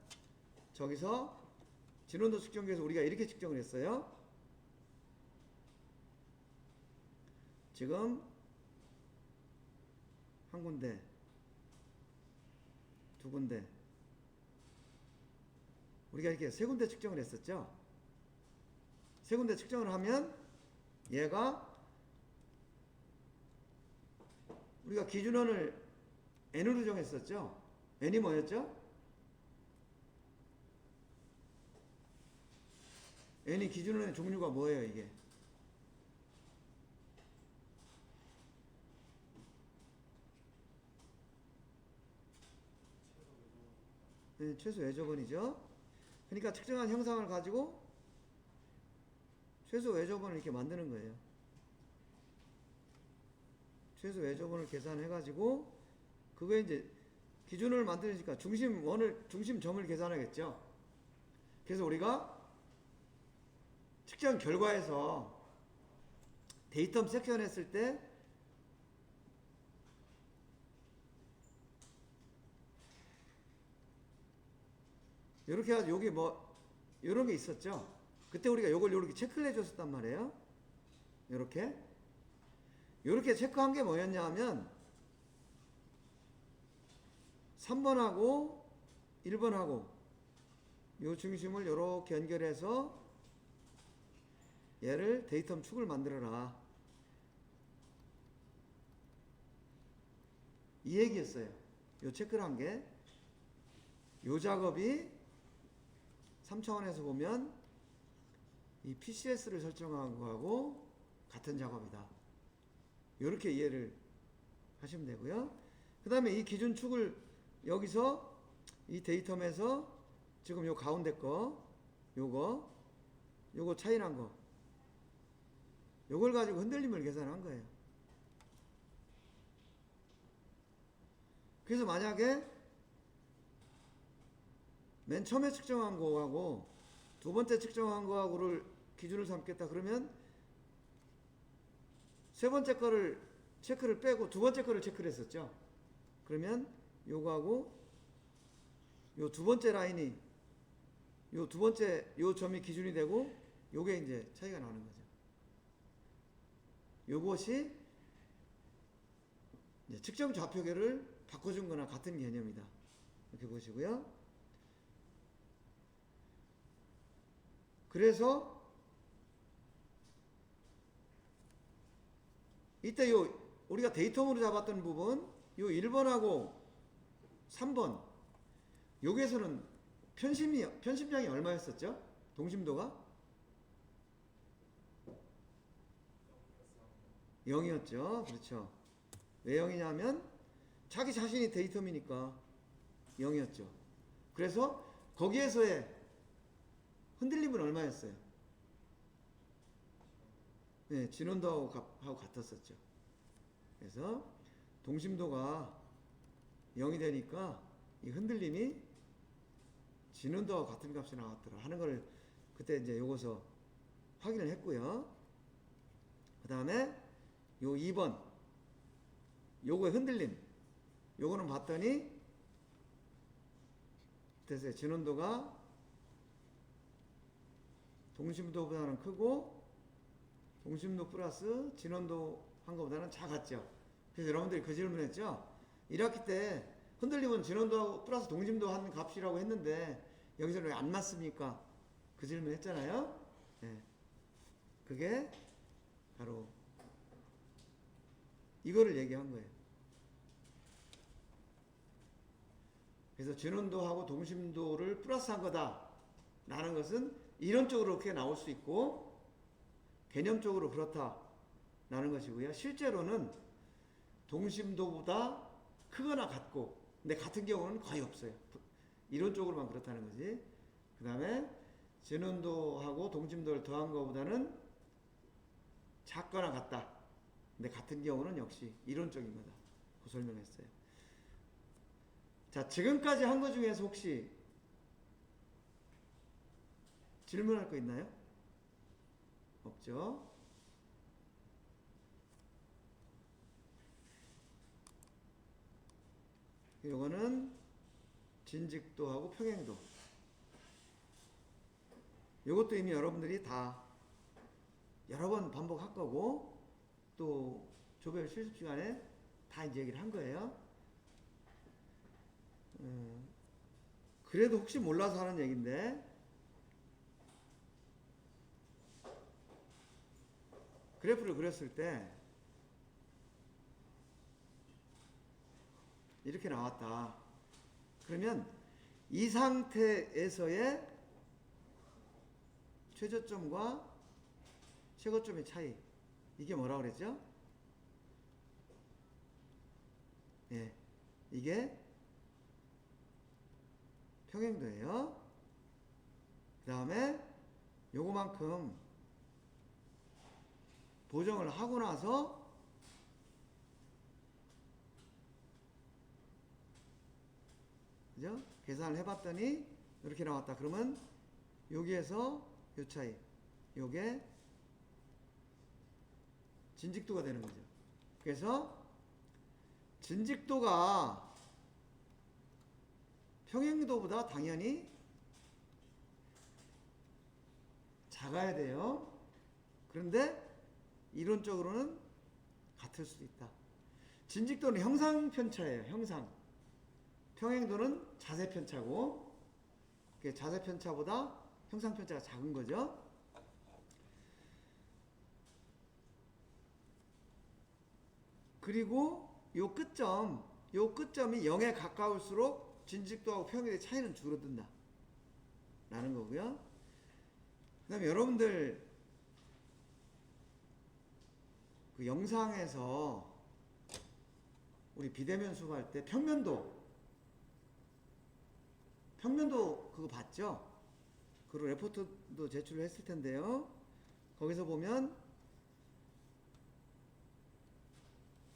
저기서 진원도 측정기에서 우리가 이렇게 측정을 했어요. 지금 한 군데, 두 군데, 우리가 이렇게 세 군데 측정을 했었죠. 세 군데 측정을 하면 얘가 우리가 기준원을 n으로 정했었죠. n이 뭐였죠? n이 기준원의 종류가 뭐예요, 이게? 네, 최소 외접원이죠. 그러니까 측정한 형상을 가지고 최소 외접원을 이렇게 만드는 거예요. 최소 외접원을 계산해가지고 그거에 이제 기준을 만드니까 중심점을 계산하겠죠. 그래서 우리가 측정 결과에서 데이텀 섹션 했을 때 이렇게 해가지고 여기 뭐 이런 게 있었죠. 그때 우리가 요걸 이렇게 체크를 해줬었단 말이에요. 이렇게 체크한 게 뭐였냐 하면 3번하고 1번하고 요 중심을 이렇게 연결해서 얘를 데이텀 축을 만들어라 이 얘기였어요. 요 체크를 한 게 요 작업이 3차원에서 보면 이 PCS를 설정한 거하고 같은 작업이다. 이렇게 이해를 하시면 되고요. 그 다음에 이 기준축을 여기서 이 데이텀에서 지금 요 가운데 거 요거 차이 난 거 요걸 가지고 흔들림을 계산한 거예요. 그래서 만약에 맨 처음에 측정한 거하고 두 번째 측정한 거하고를 기준을 삼겠다 그러면 세 번째 거를 체크를 빼고 두 번째 거를 체크를 했었죠. 그러면 요거하고 요 두 번째 라인이 요 두 번째 요 점이 기준이 되고 요게 이제 차이가 나는 거죠. 요것이 이제 측정 좌표계를 바꿔준 거나 같은 개념이다. 이렇게 보시고요. 그래서 이때 요 우리가 데이텀으로 잡았던 부분 요 1번하고 3번 여기에서는 편심량이 얼마였었죠? 동심도가 0이었죠. 그렇죠. 왜 0이냐면 자기 자신이 데이텀이니까 0이었죠. 그래서 거기에서의 흔들림은 얼마였어요? 네, 진원도하고 같았었죠. 그래서 동심도가 0이 되니까 이 흔들림이 진원도와 같은 값이 나왔더라 하는 걸 그때 이제 요거서 확인을 했고요. 그 다음에 요 2번 요거의 흔들림 요거는 봤더니 됐어요. 진원도가 동심도보다는 크고 동심도 플러스 진원도 한 것보다는 작았죠. 그래서 여러분들이 그 질문했죠. 1학기 때 흔들림은 진원도 플러스 동심도 한 값이라고 했는데 여기서는 왜 안 맞습니까? 그 질문 했잖아요. 네. 그게 바로 이거를 얘기한 거예요. 그래서 진원도하고 동심도를 플러스한 거다 라는 것은 이론적으로 그렇게 나올 수 있고 개념적으로 그렇다 라는 것이고요. 실제로는 동심도보다 크거나 같고 근데 같은 경우는 거의 없어요. 이론적으로만 그렇다는 거지. 그 다음에 진원도하고 동심도를 더한 것보다는 작거나 같다. 근데 같은 경우는 역시 이론적인 거다. 그 설명했어요. 자, 지금까지 한 거 중에서 혹시 질문할 거 있나요? 없죠? 요거는 진직도하고 평행도. 요것도 이미 여러분들이 다 여러 번 반복할 거고 또 조별 실습 시간에 다 이제 얘기를 한 거예요. 그래도 혹시 몰라서 하는 얘기인데 그래프를 그렸을 때 이렇게 나왔다. 그러면 이 상태에서의 최저점과 최고점의 차이 이게 뭐라고 그랬죠? 예, 이게 평행도예요. 그 다음에 요거만큼 보정을 하고 나서 그죠? 계산을 해봤더니 이렇게 나왔다. 그러면 여기에서 요 차이 요게 진직도가 되는 거죠. 그래서 진직도가 평행도보다 당연히 작아야 돼요. 그런데 이론적으로는 같을 수도 있다. 진직도는 형상편차예요. 형상. 평행도는 자세편차고 자세편차보다 형상편차가 작은 거죠. 그리고 요 끝점이 0에 가까울수록 진직도하고 평행도의 차이는 줄어든다 라는 거고요. 그 다음에 여러분들 그 영상에서 우리 비대면 수업할 때 평면도 그거 봤죠? 그리고 레포트도 제출을 했을 텐데요. 거기서 보면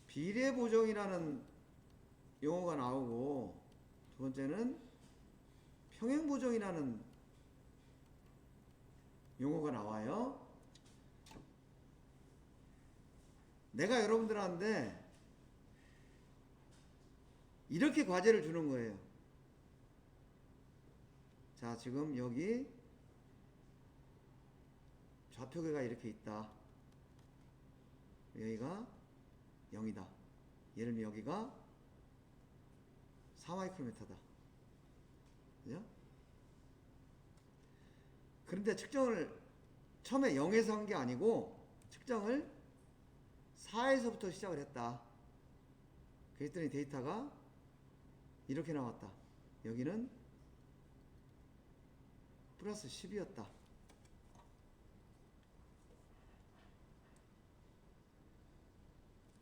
비례보정이라는 용어가 나오고, 두 번째는 평행보정이라는 용어가 나와요. 내가 여러분들한테 이렇게 과제를 주는 거예요. 자, 지금 여기 좌표계가 이렇게 있다. 여기가 0이다. 예를 들면 여기가 4마이크로미터다. 그죠? 그런데 측정을 처음에 0에서 한 게 아니고 측정을 4에서부터 시작을 했다. 그랬더니 데이터가 이렇게 나왔다. 여기는 플러스 10이었다.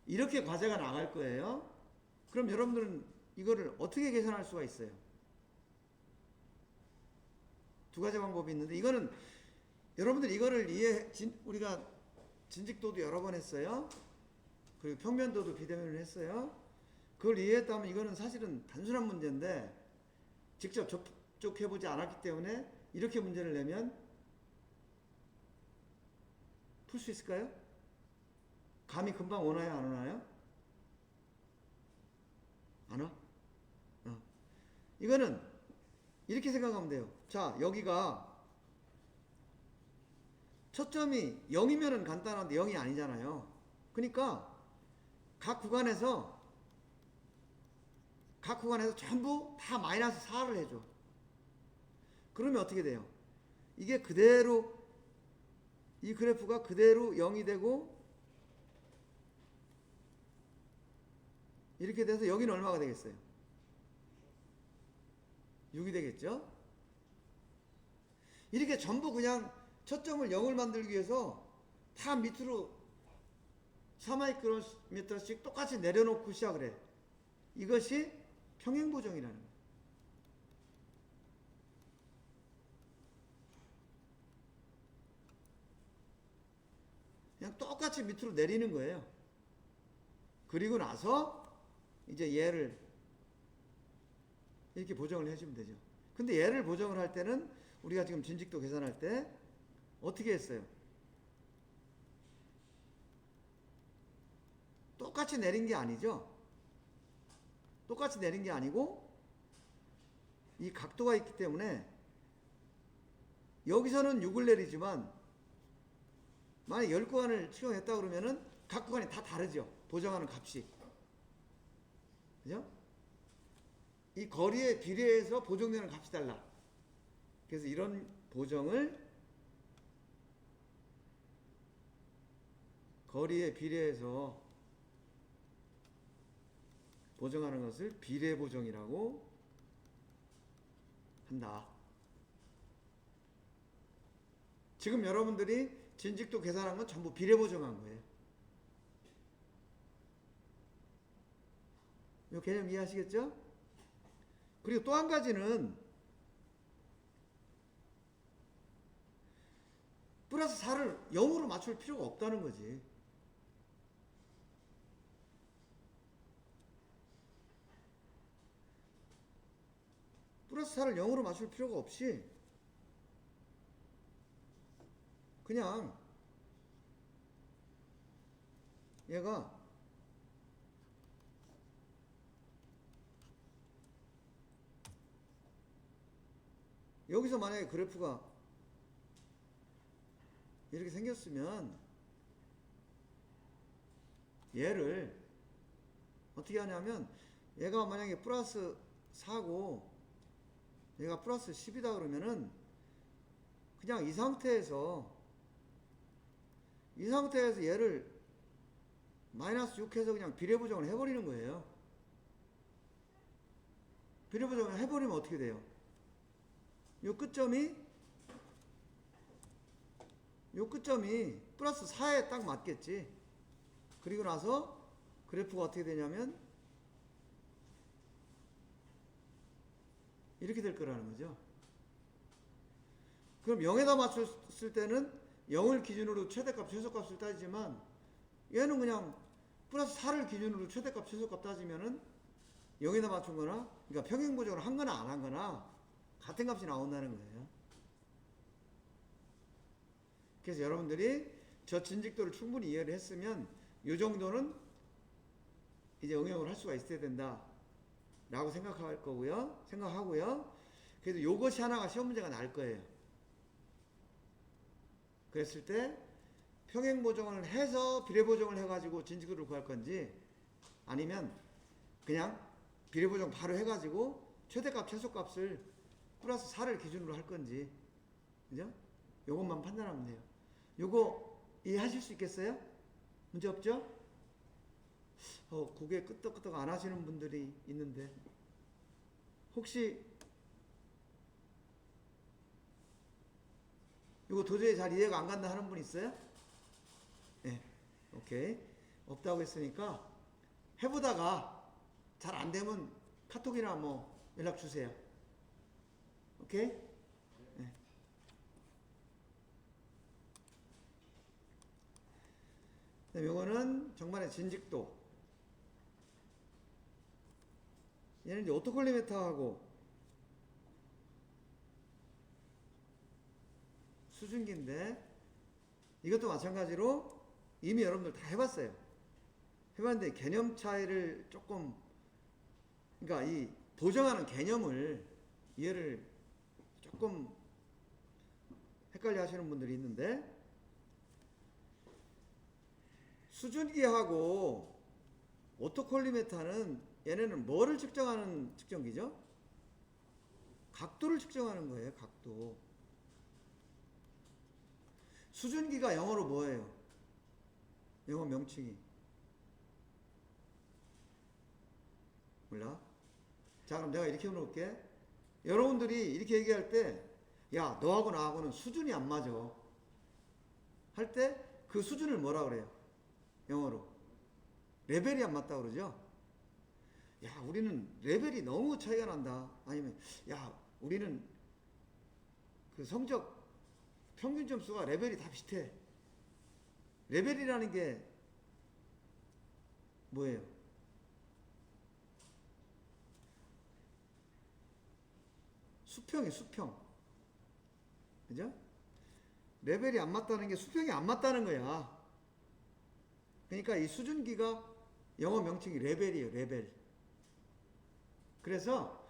이렇게 과제가 나갈 거예요. 그럼 여러분들은 이거를 어떻게 계산할 수가 있어요? 두 가지 방법이 있는데, 이거는 여러분들 이거를 우리가 진직도도 여러 번 했어요. 그리고 평면도도 비대면을 했어요. 그걸 이해했다면 이거는 사실은 단순한 문제인데 직접 접촉해보지 않았기 때문에 이렇게 문제를 내면 풀 수 있을까요? 감이 금방 오나요? 안 오나요? 안 와? 이거는 이렇게 생각하면 돼요. 자, 여기가 초점이 0이면은 간단한데 0이 아니잖아요. 그러니까 각 구간에서 전부 다 마이너스 4를 해줘. 그러면 어떻게 돼요? 이게 그대로, 이 그래프가 그대로 0이 되고 이렇게 돼서 여기는 얼마가 되겠어요? 6이 되겠죠? 이렇게 전부 그냥 초점을 0을 만들기 위해서 다 밑으로 4마이크로미터씩 똑같이 내려놓고 시작을 해. 이것이 평행보정이라는 거예요. 그냥 똑같이 밑으로 내리는 거예요. 그리고 나서 이제 얘를 이렇게 보정을 해주면 되죠. 근데 얘를 보정을 할 때는 우리가 지금 진직도 계산할 때 어떻게 했어요? 똑같이 내린 게 아니죠. 똑같이 내린 게 아니고 이 각도가 있기 때문에 여기서는 6을 내리지만 만약 10구간을 측정했다 그러면은 각 구간이 다 다르죠. 보정하는 값이. 그죠? 이 거리에 비례해서 보정되는 값이 달라. 그래서 이런 보정을 거리에 비례해서 보정하는 것을 비례보정이라고 한다. 지금 여러분들이 진직도 계산한 건 전부 비례보정한 거예요. 이 개념 이해하시겠죠? 그리고 또 한 가지는 플러스 4를 0으로 맞출 필요가 없다는 거지. 플러스 4를 0으로 맞출 필요가 없이 그냥 얘가 여기서 만약에 그래프가 이렇게 생겼으면 얘를 어떻게 하냐면 얘가 만약에 플러스 4고 얘가 플러스 10이다 그러면은 그냥 이 상태에서 얘를 마이너스 6 해서 그냥 비례보정을 해버리는 거예요. 비례보정을 해버리면 어떻게 돼요? 요 끝점이 플러스 4에 딱 맞겠지. 그리고 나서 그래프가 어떻게 되냐면 이렇게 될 거라는 거죠. 그럼 0에다 맞췄을 때는 0을 기준으로 최대값, 최소값을 따지지만 얘는 그냥 플러스 4를 기준으로 최대값, 최소값 따지면은 0에다 맞춘 거나, 그러니까 평행보정을 한 거나 안 한 거나 같은 값이 나온다는 거예요. 그래서 여러분들이 저 진직도를 충분히 이해를 했으면 이 정도는 이제 응용을 할 수가 있어야 된다 라고 생각하고요. 그래서 요것이 하나가 시험 문제가 날 거예요. 그랬을 때 평행보정을 해서 비례보정을 해가지고 진직도를 구할 건지, 아니면 그냥 비례보정 바로 해가지고 최대값 최소값을 플러스 4를 기준으로 할 건지, 그죠? 요것만 판단하면 돼요. 요거 이해하실 수 있겠어요? 문제 없죠? 고개 끄덕끄덕 안 하시는 분들이 있는데 혹시 이거 도저히 잘 이해가 안 간다 하는 분 있어요? 네, 오케이. 없다고 했으니까 해보다가 잘 안 되면 카톡이나 뭐 연락 주세요. 오케이? 네. 이거는 정말의 진직도. 얘는 이제 오토콜리메터하고 수증기인데 이것도 마찬가지로 이미 여러분들 다 해봤어요. 해봤는데 개념 차이를 조금, 그러니까 이 보정하는 개념을 이해를 조금 헷갈려 하시는 분들이 있는데, 수증기하고 오토콜리메터는 얘네는 뭐를 측정하는 측정기죠? 각도를 측정하는 거예요. 각도. 수증기가 영어로 뭐예요? 영어 명칭이 몰라? 자, 그럼 내가 이렇게 해놓을게. 여러분들이 이렇게 얘기할 때, 야, 너하고 나하고는 수준이 안 맞아 할 때 그 수준을 뭐라 그래요? 영어로 레벨이 안 맞다 그러죠? 야, 우리는 레벨이 너무 차이가 난다. 아니면 야, 우리는 그 성적 평균 점수가 레벨이 다 비슷해. 레벨이라는 게 뭐예요? 수평이 수평. 그죠? 레벨이 안 맞다는 게 수평이 안 맞다는 거야. 그러니까 이 수준기가 영어 명칭이 레벨이에요. 레벨. 그래서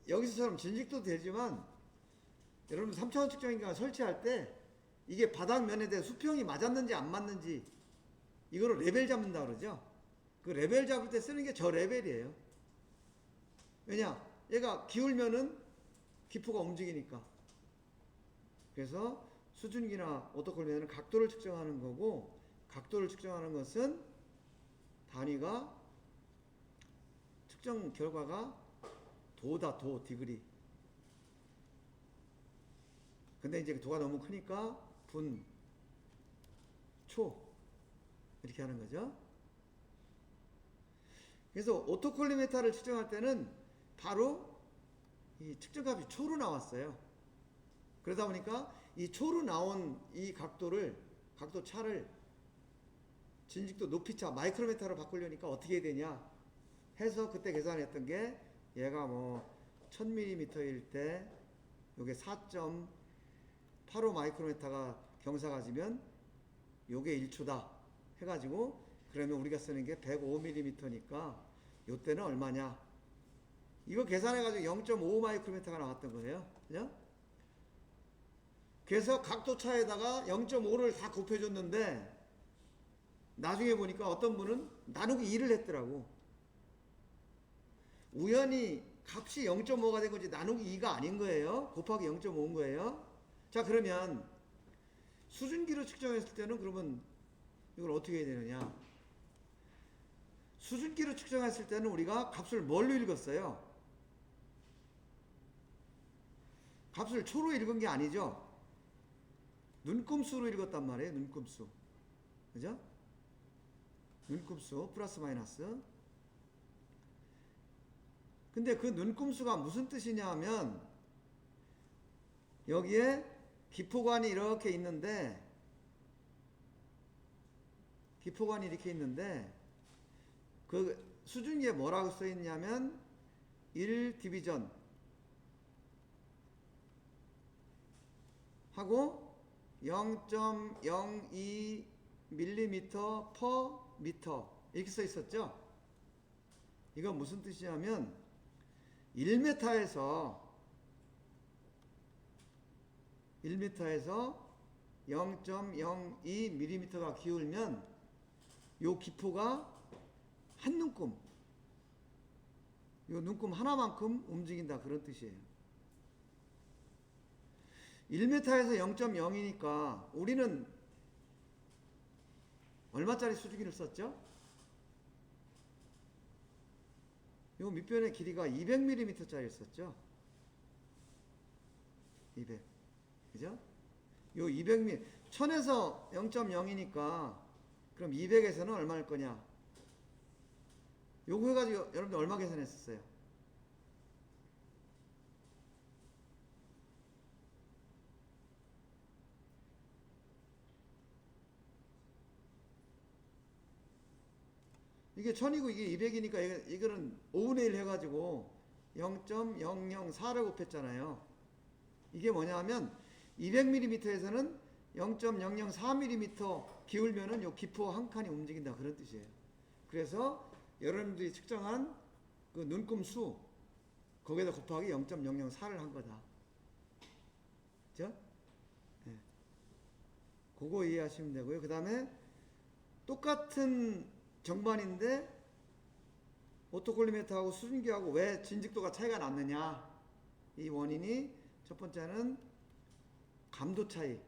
여기서처럼 진직도 되지만 여러분 3차원 측정기가 설치할 때 이게 바닥면에 대해 수평이 맞았는지 안 맞는지 이거를 레벨 잡는다 그러죠. 그 레벨 잡을 때 쓰는 게 저 레벨이에요. 왜냐? 얘가 기울면은 기포가 움직이니까. 그래서 수증기나 오토콜리메터는 각도를 측정하는 거고, 각도를 측정하는 것은 단위가 측정 결과가 도다. 도, 디그리. 근데 이제 도가 너무 크니까 분, 초 이렇게 하는 거죠. 그래서 오토콜리메터를 측정할 때는 바로 이 측정값이 초로 나왔어요. 그러다 보니까 이 초로 나온 이 각도를, 각도 차를 진직도 높이차 마이크로메타로 바꾸려니까 어떻게 해야 되냐 해서 그때 계산했던 게, 얘가 뭐 1000mm일 때 요게 4.85 마이크로메타가 경사가지면 요게 1초다 해가지고, 그러면 우리가 쓰는 게 105mm니까 요때는 얼마냐, 이거 계산해가지고 0.5 마이크로메타가 나왔던 거예요. 그죠? 그래서 각도 차에다가 0.5를 다 곱해줬는데 나중에 보니까 어떤 분은 나누기 2를 했더라고. 우연히 값이 0.5가 된 건지 나누기 2가 아닌 거예요. 곱하기 0.5인 거예요. 자, 그러면 수증기로 측정했을 때는 그러면 이걸 어떻게 해야 되느냐? 수증기로 측정했을 때는 우리가 값을 뭘로 읽었어요? 값을 초로 읽은 게 아니죠. 눈금수로 읽었단 말이에요. 눈금수. 그죠? 눈금수 플러스 마이너스. 근데 그 눈금수가 무슨 뜻이냐 하면 여기에 기포관이 이렇게 있는데 기포관이 이렇게 있는데 그 수증기에 뭐라고 써 있냐면 1 디비전 하고 0.02 밀리미터 퍼 미터 이렇게 써 있었죠. 이건 무슨 뜻이냐면 1m에서 0.02 밀리미터가 기울면 요 기포가 한 눈금, 요 눈금 하나만큼 움직인다 그런 뜻이에요. 1m에서 0.0이니까 우리는 얼마짜리 수증기를 썼죠? 요 밑변의 길이가 200mm짜리 썼죠? 200. 그죠? 요 200mm, 1000에서 0.0이니까 그럼 200에서는 얼마일 거냐? 요거 해가지고 여러분들 얼마 계산했었어요? 이게 1000이고 이게 200이니까 이거는 5분의 1 해가지고 0.004를 곱했잖아요. 이게 뭐냐 하면 200mm에서는 0.004mm 기울면은 요 기포 한 칸이 움직인다 그런 뜻이에요. 그래서 여러분들이 측정한 그 눈금 수 거기에다 곱하기 0.004를 한 거다. 그죠? 네. 그거 이해하시면 되고요. 그 다음에 똑같은 정반인데 오토콜리메터하고 수증기하고 왜 진직도가 차이가 났느냐. 이 원인이 첫 번째는 감도 차이.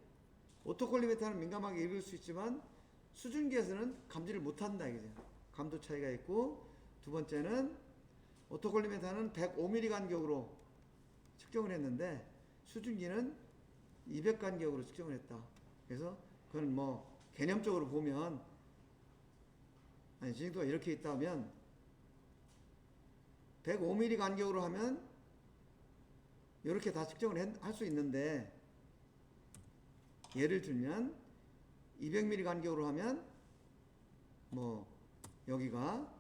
오토콜리메터는 민감하게 읽을 수 있지만 수증기에서는 감지를 못한다 이거죠. 감도 차이가 있고, 두 번째는 오토콜리메터는 105mm 간격으로 측정을 했는데 수증기는 200 간격으로 측정을 했다. 그래서 그건 뭐 개념적으로 보면 진직도가 이렇게 있다면 105mm 간격으로 하면 이렇게 다 측정을 할 수 있는데, 예를 들면 200mm 간격으로 하면 뭐 여기가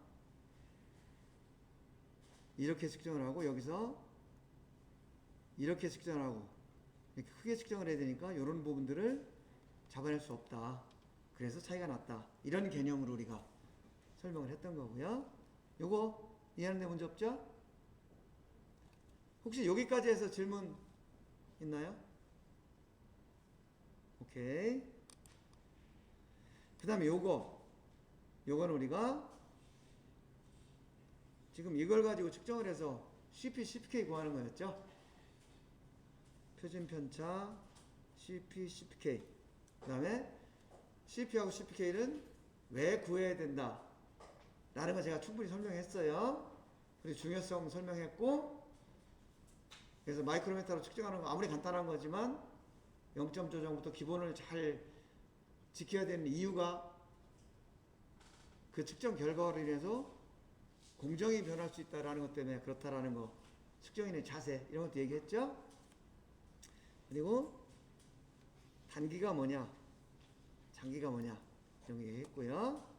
이렇게 측정을 하고 여기서 이렇게 측정을 하고 이렇게 크게 측정을 해야 되니까 이런 부분들을 잡아낼 수 없다. 그래서 차이가 났다. 이런 개념으로 우리가 설명을 했던 거고요. 요거 이해하는데 문제 없죠? 혹시 여기까지 해서 질문 있나요? 오케이. 그 다음에 요거는 우리가 지금 이걸 가지고 측정을 해서 CP, CPK 구하는 거였죠? 표준 편차 CP, CPK. 그 다음에 CP하고 CPK는 왜 구해야 된다 라는 거 제가 충분히 설명했어요. 그리고 중요성 설명했고, 그래서 마이크로미터로 측정하는 거 아무리 간단한 거지만 0점 조정부터 기본을 잘 지켜야 되는 이유가 그 측정 결과로 인해서 공정이 변할 수 있다는 것 때문에 그렇다라는 거, 측정인의 자세 이런 것도 얘기했죠. 그리고 단기가 뭐냐, 장기가 뭐냐 이런 거 얘기했고요.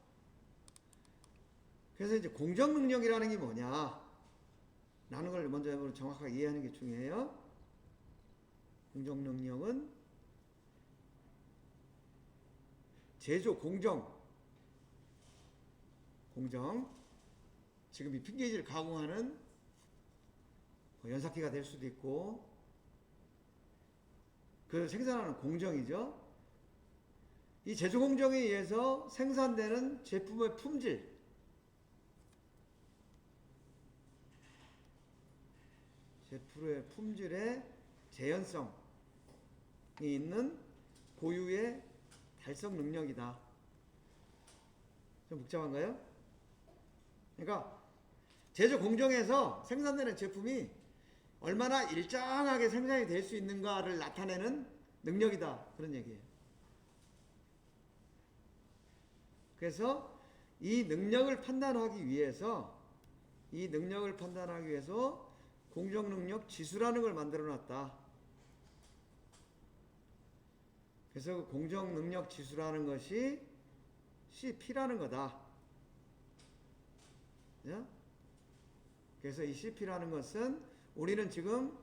그래서 이제 공정 능력이라는 게 뭐냐 라는 걸 먼저 정확하게 이해하는 게 중요해요. 공정 능력은 제조 공정 지금 이 핀게이지를 가공하는 뭐 연삭기가 될 수도 있고 그 생산하는 공정이죠. 이 제조 공정에 의해서 생산되는 제품의 품질, 제품의 품질의 재현성이 있는 고유의 달성 능력이다. 좀 복잡한가요? 그러니까 제조 공정에서 생산되는 제품이 얼마나 일정하게 생산이 될 수 있는가를 나타내는 능력이다 그런 얘기예요. 그래서 이 능력을 판단하기 위해서 공정능력 지수라는 걸 만들어 놨다. 그래서 그 공정능력 지수라는 것이 CP라는 거다. 그래서 이 CP라는 것은 우리는 지금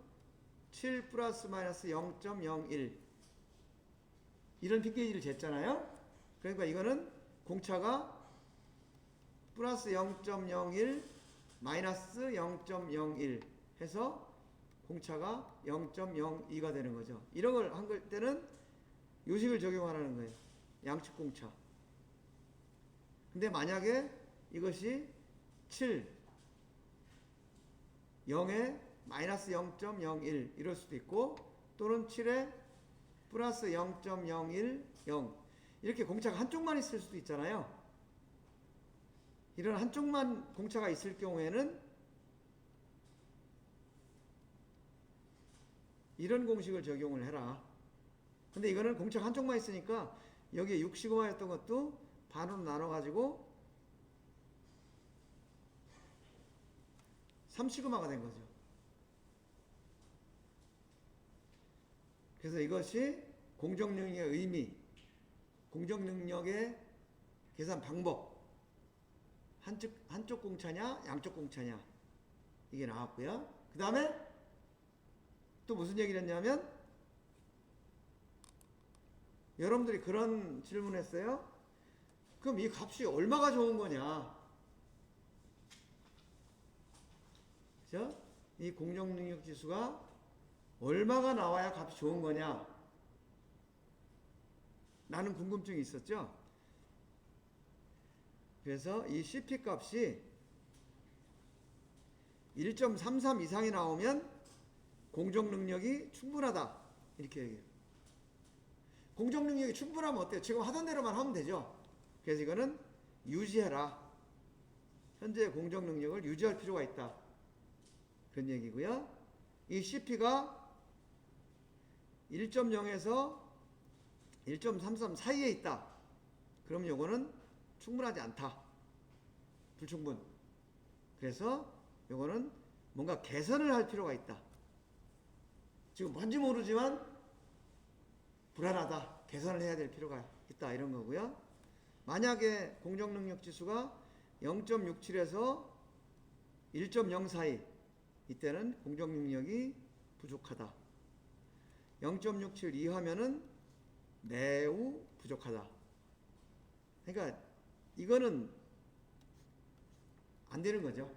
7 플러스 마이너스 0.01 이런 핑계지를 쟀잖아요. 그러니까 이거는 공차가 플러스 0.01 마이너스 0.01 해서 공차가 0.02가 되는 거죠. 이런 걸 한 때는 요식을 적용하라는 거예요. 양측 공차. 근데 만약에 이것이 7, 0에 마이너스 0.01 이럴 수도 있고 또는 7에 플러스 0.01, 0 이렇게 공차가 한쪽만 있을 수도 있잖아요. 이런 한쪽만 공차가 있을 경우에는 이런 공식을 적용을 해라. 근데 이거는 공차가 한쪽만 있으니까 여기에 6시그마였던 것도 반으로 나눠가지고 3시그마가 된 거죠. 그래서 이것이 공정능력의 의미, 공정능력의 계산 방법, 한쪽 공차냐 양쪽 공차냐 이게 나왔고요. 그 다음에 또 무슨 얘기를 했냐면 여러분들이 그런 질문을 했어요. 그럼 이 값이 얼마가 좋은 거냐? 그죠? 이 공정능력 지수가 얼마가 나와야 값이 좋은 거냐? 라는 궁금증이 있었죠? 그래서 이 CP 값이 1.33 이상이 나오면 공정능력이 충분하다. 이렇게 얘기해요. 공정능력이 충분하면 어때요? 지금 하던 대로만 하면 되죠. 그래서 이거는 유지해라. 현재 공정능력을 유지할 필요가 있다. 그런 얘기고요. 이 CP가 1.0에서 1.33 사이에 있다. 그럼 요거는 충분하지 않다. 불충분. 그래서 요거는 뭔가 개선을 할 필요가 있다. 지금 뭔지 모르지만 불안하다. 개선을 해야 될 필요가 있다. 이런 거고요. 만약에 공정능력 지수가 0.67에서 1.0 사이 이때는 공정능력이 부족하다. 0.67 이하면은 매우 부족하다. 그러니까 이거는 안 되는 거죠.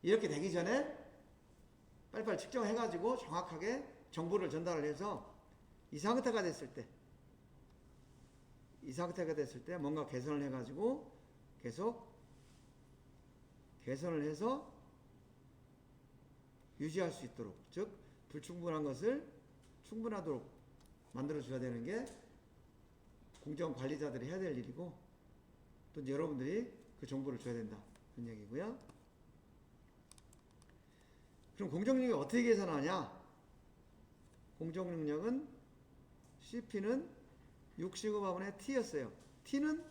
이렇게 되기 전에 빨리빨리 측정해가지고 정확하게 정보를 전달을 해서 이 상태가 됐을 때 뭔가 개선을 해가지고 계속 개선을 해서 유지할 수 있도록, 즉 불충분한 것을 충분하도록 만들어줘야 되는 게 공정관리자들이 해야 될 일이고 또 이제 여러분들이 그 정보를 줘야 된다. 그런 얘기고요. 그럼 공정능력이 어떻게 계산하냐? 공정능력은 CP는 6시그마분의 T였어요. T는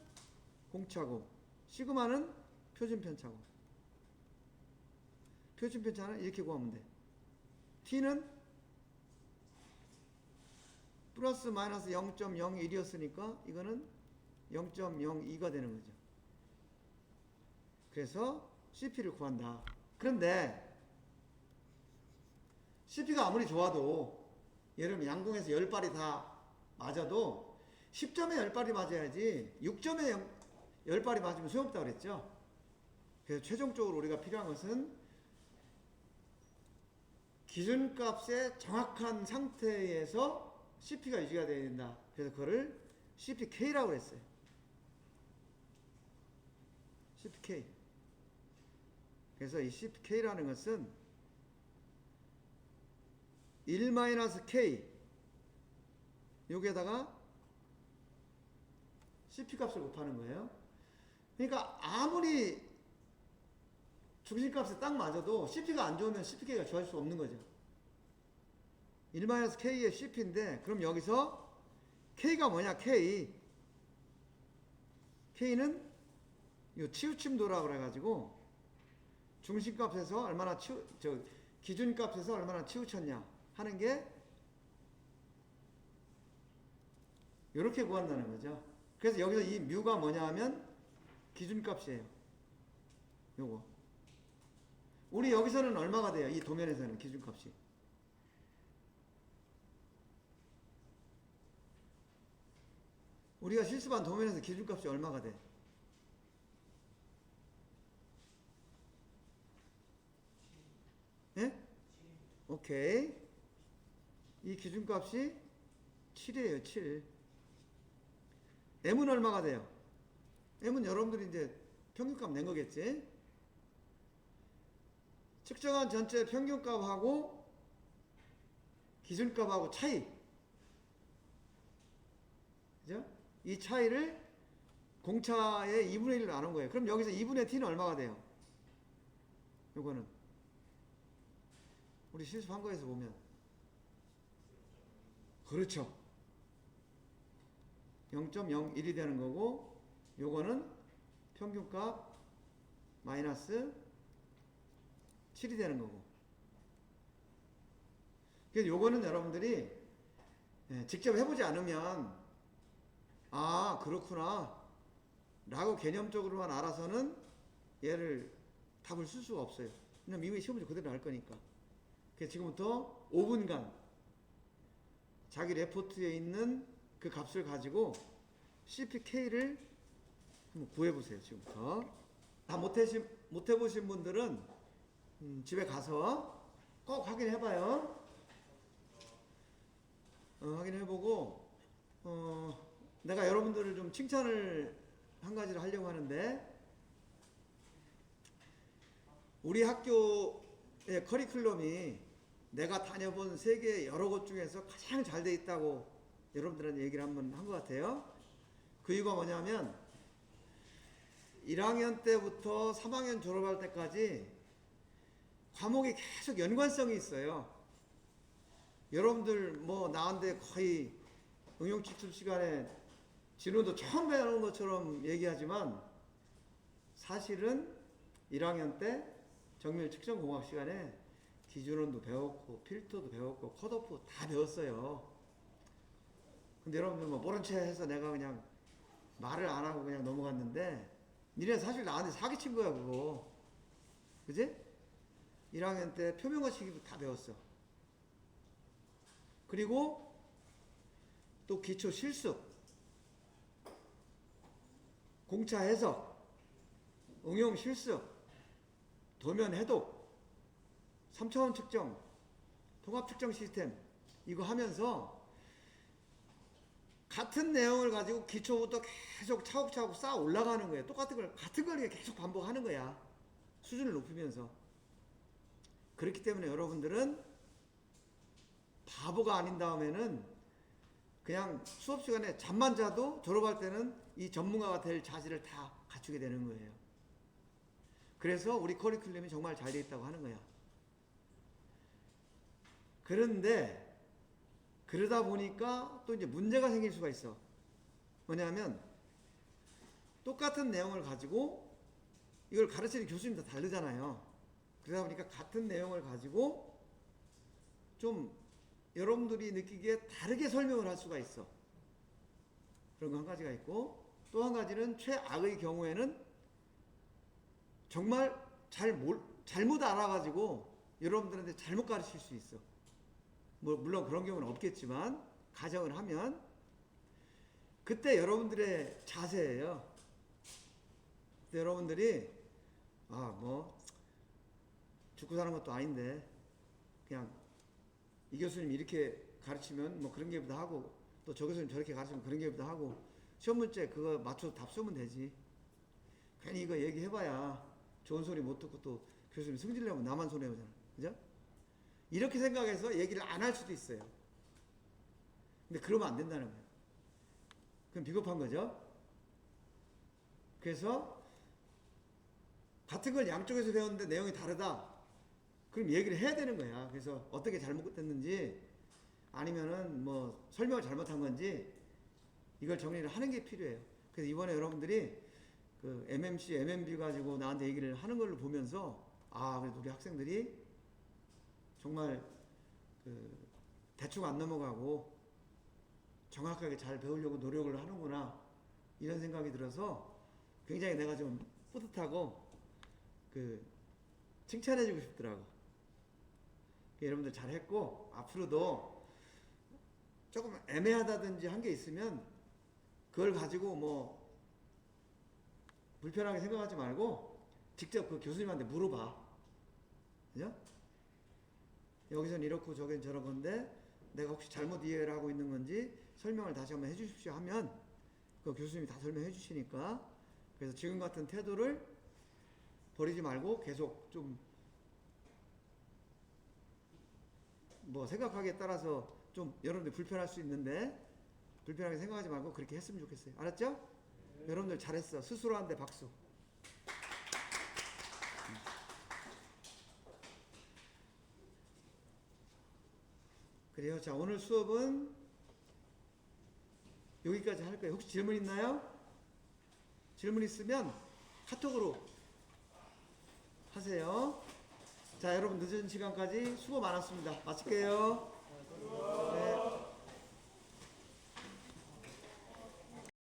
공차고 시그마는 표준편차고 표준편차는 이렇게 구하면 돼. T는 플러스 마이너스 0.01이었으니까 이거는 0.02가 되는 거죠. 그래서 CP를 구한다. 그런데 CP가 아무리 좋아도 예를 들면 양궁에서 10발이 다 맞아도 10점에 10발이 맞아야지 6점에 10발이 맞으면 소용없다고 그랬죠. 그래서 최종적으로 우리가 필요한 것은 기준값의 정확한 상태에서 CP가 유지가 되어야 된다. 그래서 그거를 CPK라고 했어요. CPK. 그래서 이 CPK라는 것은 1-K 여기에다가 CP값을 곱하는 거예요. 그러니까 아무리 중심값에 딱 맞아도 CP가 안 좋으면 CPK가 좋아질 수 없는 거죠. 1-K의 CP인데 그럼 여기서 K가 뭐냐? K는 이 치우침도라 그래가지고 중심값에서 얼마나 기준값에서 얼마나 치우쳤냐 하는 게 이렇게 구한다는 거죠. 그래서 여기서 이 뮤가 뭐냐 하면 기준값이에요. 요거. 우리 여기서는 얼마가 돼요? 이 도면에서는 기준값이. 우리가 실습한 도면에서 기준값이 얼마가 돼? 예? 오케이. 이 기준값이 7이에요, 7. M은 얼마가 돼요? M은 여러분들이 이제 평균값 낸 거겠지? 측정한 전체 평균값하고 기준값하고 차이. 그죠? 이 차이를 공차의 2분의 1로 나눈 거예요. 그럼 여기서 2분의 t는 얼마가 돼요? 요거는. 우리 실습한 거에서 보면. 그렇죠. 0.01이 되는 거고, 요거는 평균값 마이너스 7이 되는 거고. 그래서 요거는 여러분들이 직접 해보지 않으면 아 그렇구나 라고 개념적으로만 알아서는 얘를 답을 쓸 수가 없어요. 왜냐면 이후에 시험을 그대로 할 거니까. 그래서 지금부터 5분간 자기 레포트에 있는 그 값을 가지고 CPK를 한번 구해보세요. 지금부터. 다 못해보신 분들은 집에 가서 꼭 확인해봐요. 확인해보고 내가 여러분들을 좀 칭찬을 한 가지를 하려고 하는데, 우리 학교의 커리큘럼이 내가 다녀본 세계 여러 곳 중에서 가장 잘 돼 있다고 여러분들한테 얘기를 한번 한 것 같아요. 그 이유가 뭐냐면 1학년 때부터 3학년 졸업할 때까지 과목이 계속 연관성이 있어요. 여러분들 뭐 나한테 거의 응용치투 시간에 진호도 처음 배우는 것처럼 얘기하지만 사실은 1학년 때 정밀 측정공학 시간에 기준원도 배웠고 필터도 배웠고 컷오프 다 배웠어요. 근데 여러분들 뭐 모른 채 해서 내가 그냥 말을 안 하고 그냥 넘어갔는데, 니네 사실 나한테 사기친 거야 그거. 그지? 1학년 때 표면과 시기도 다 배웠어. 그리고 또 기초 실습, 공차 해석, 응용 실습, 도면 해독, 3차원 측정, 통합 측정 시스템 이거 하면서 같은 내용을 가지고 기초부터 계속 차곡차곡 쌓아 올라가는 거예요. 똑같은 걸 계속 반복하는 거야. 수준을 높이면서. 그렇기 때문에 여러분들은 바보가 아닌 다음에는 그냥 수업 시간에 잠만 자도 졸업할 때는 이 전문가가 될 자질을 다 갖추게 되는 거예요. 그래서 우리 커리큘럼이 정말 잘 돼 있다고 하는 거야. 그런데 그러다 보니까 또 이제 문제가 생길 수가 있어. 뭐냐면 똑같은 내용을 가지고 이걸 가르치는 교수님 다 다르잖아요. 그러다 보니까 같은 내용을 가지고 좀 여러분들이 느끼기에 다르게 설명을 할 수가 있어. 그런 거 한 가지가 있고, 또 한 가지는 최악의 경우에는 정말 잘못 알아가지고 여러분들한테 잘못 가르칠 수 있어. 뭐 물론 그런 경우는 없겠지만 가정을 하면 그때 여러분들의 자세예요. 그때 여러분들이 뭐 죽고 사는 것도 아닌데 그냥 이 교수님 이렇게 가르치면 뭐 그런 게보다 하고, 또 저 교수님 저렇게 가르치면 그런 게보다 하고, 시험 문제 그거 맞춰서 답 쏘면 되지. 괜히 이거 얘기해봐야 좋은 소리 못 듣고 또 교수님 승질내면 나만 손해보잖아. 그죠? 이렇게 생각해서 얘기를 안 할 수도 있어요. 근데 그러면 안 된다는 거예요. 그럼 비겁한 거죠. 그래서 같은 걸 양쪽에서 배웠는데 내용이 다르다. 그럼 얘기를 해야 되는 거야. 그래서 어떻게 잘못됐는지 아니면은 뭐 설명을 잘못한 건지 이걸 정리를 하는 게 필요해요. 그래서 이번에 여러분들이 그 MMC, MMB 가지고 나한테 얘기를 하는 걸로 보면서 아, 그래도 우리 학생들이 정말 그 대충 안 넘어가고 정확하게 잘 배우려고 노력을 하는구나 이런 생각이 들어서 굉장히 내가 좀 뿌듯하고 그 칭찬해주고 싶더라고. 여러분들 잘했고 앞으로도 조금 애매하다든지 한 게 있으면 그걸 가지고 뭐 불편하게 생각하지 말고 직접 그 교수님한테 물어봐. 그죠? 여기선 이렇고 저긴 저러건데 내가 혹시 잘못 이해를 하고 있는 건지 설명을 다시 한번 해주십시오 하면 그 교수님이 다 설명해 주시니까, 그래서 지금 같은 태도를 버리지 말고 계속 좀 뭐 생각하기에 따라서 좀 여러분들 불편할 수 있는데 불편하게 생각하지 말고 그렇게 했으면 좋겠어요. 알았죠? 여러분들 잘했어. 스스로한테 박수. 그래요. 자, 오늘 수업은 여기까지 할 거예요. 혹시 질문 있나요? 질문 있으면 카톡으로 하세요. 자, 여러분 늦은 시간까지 수고 많았습니다. 마칠게요.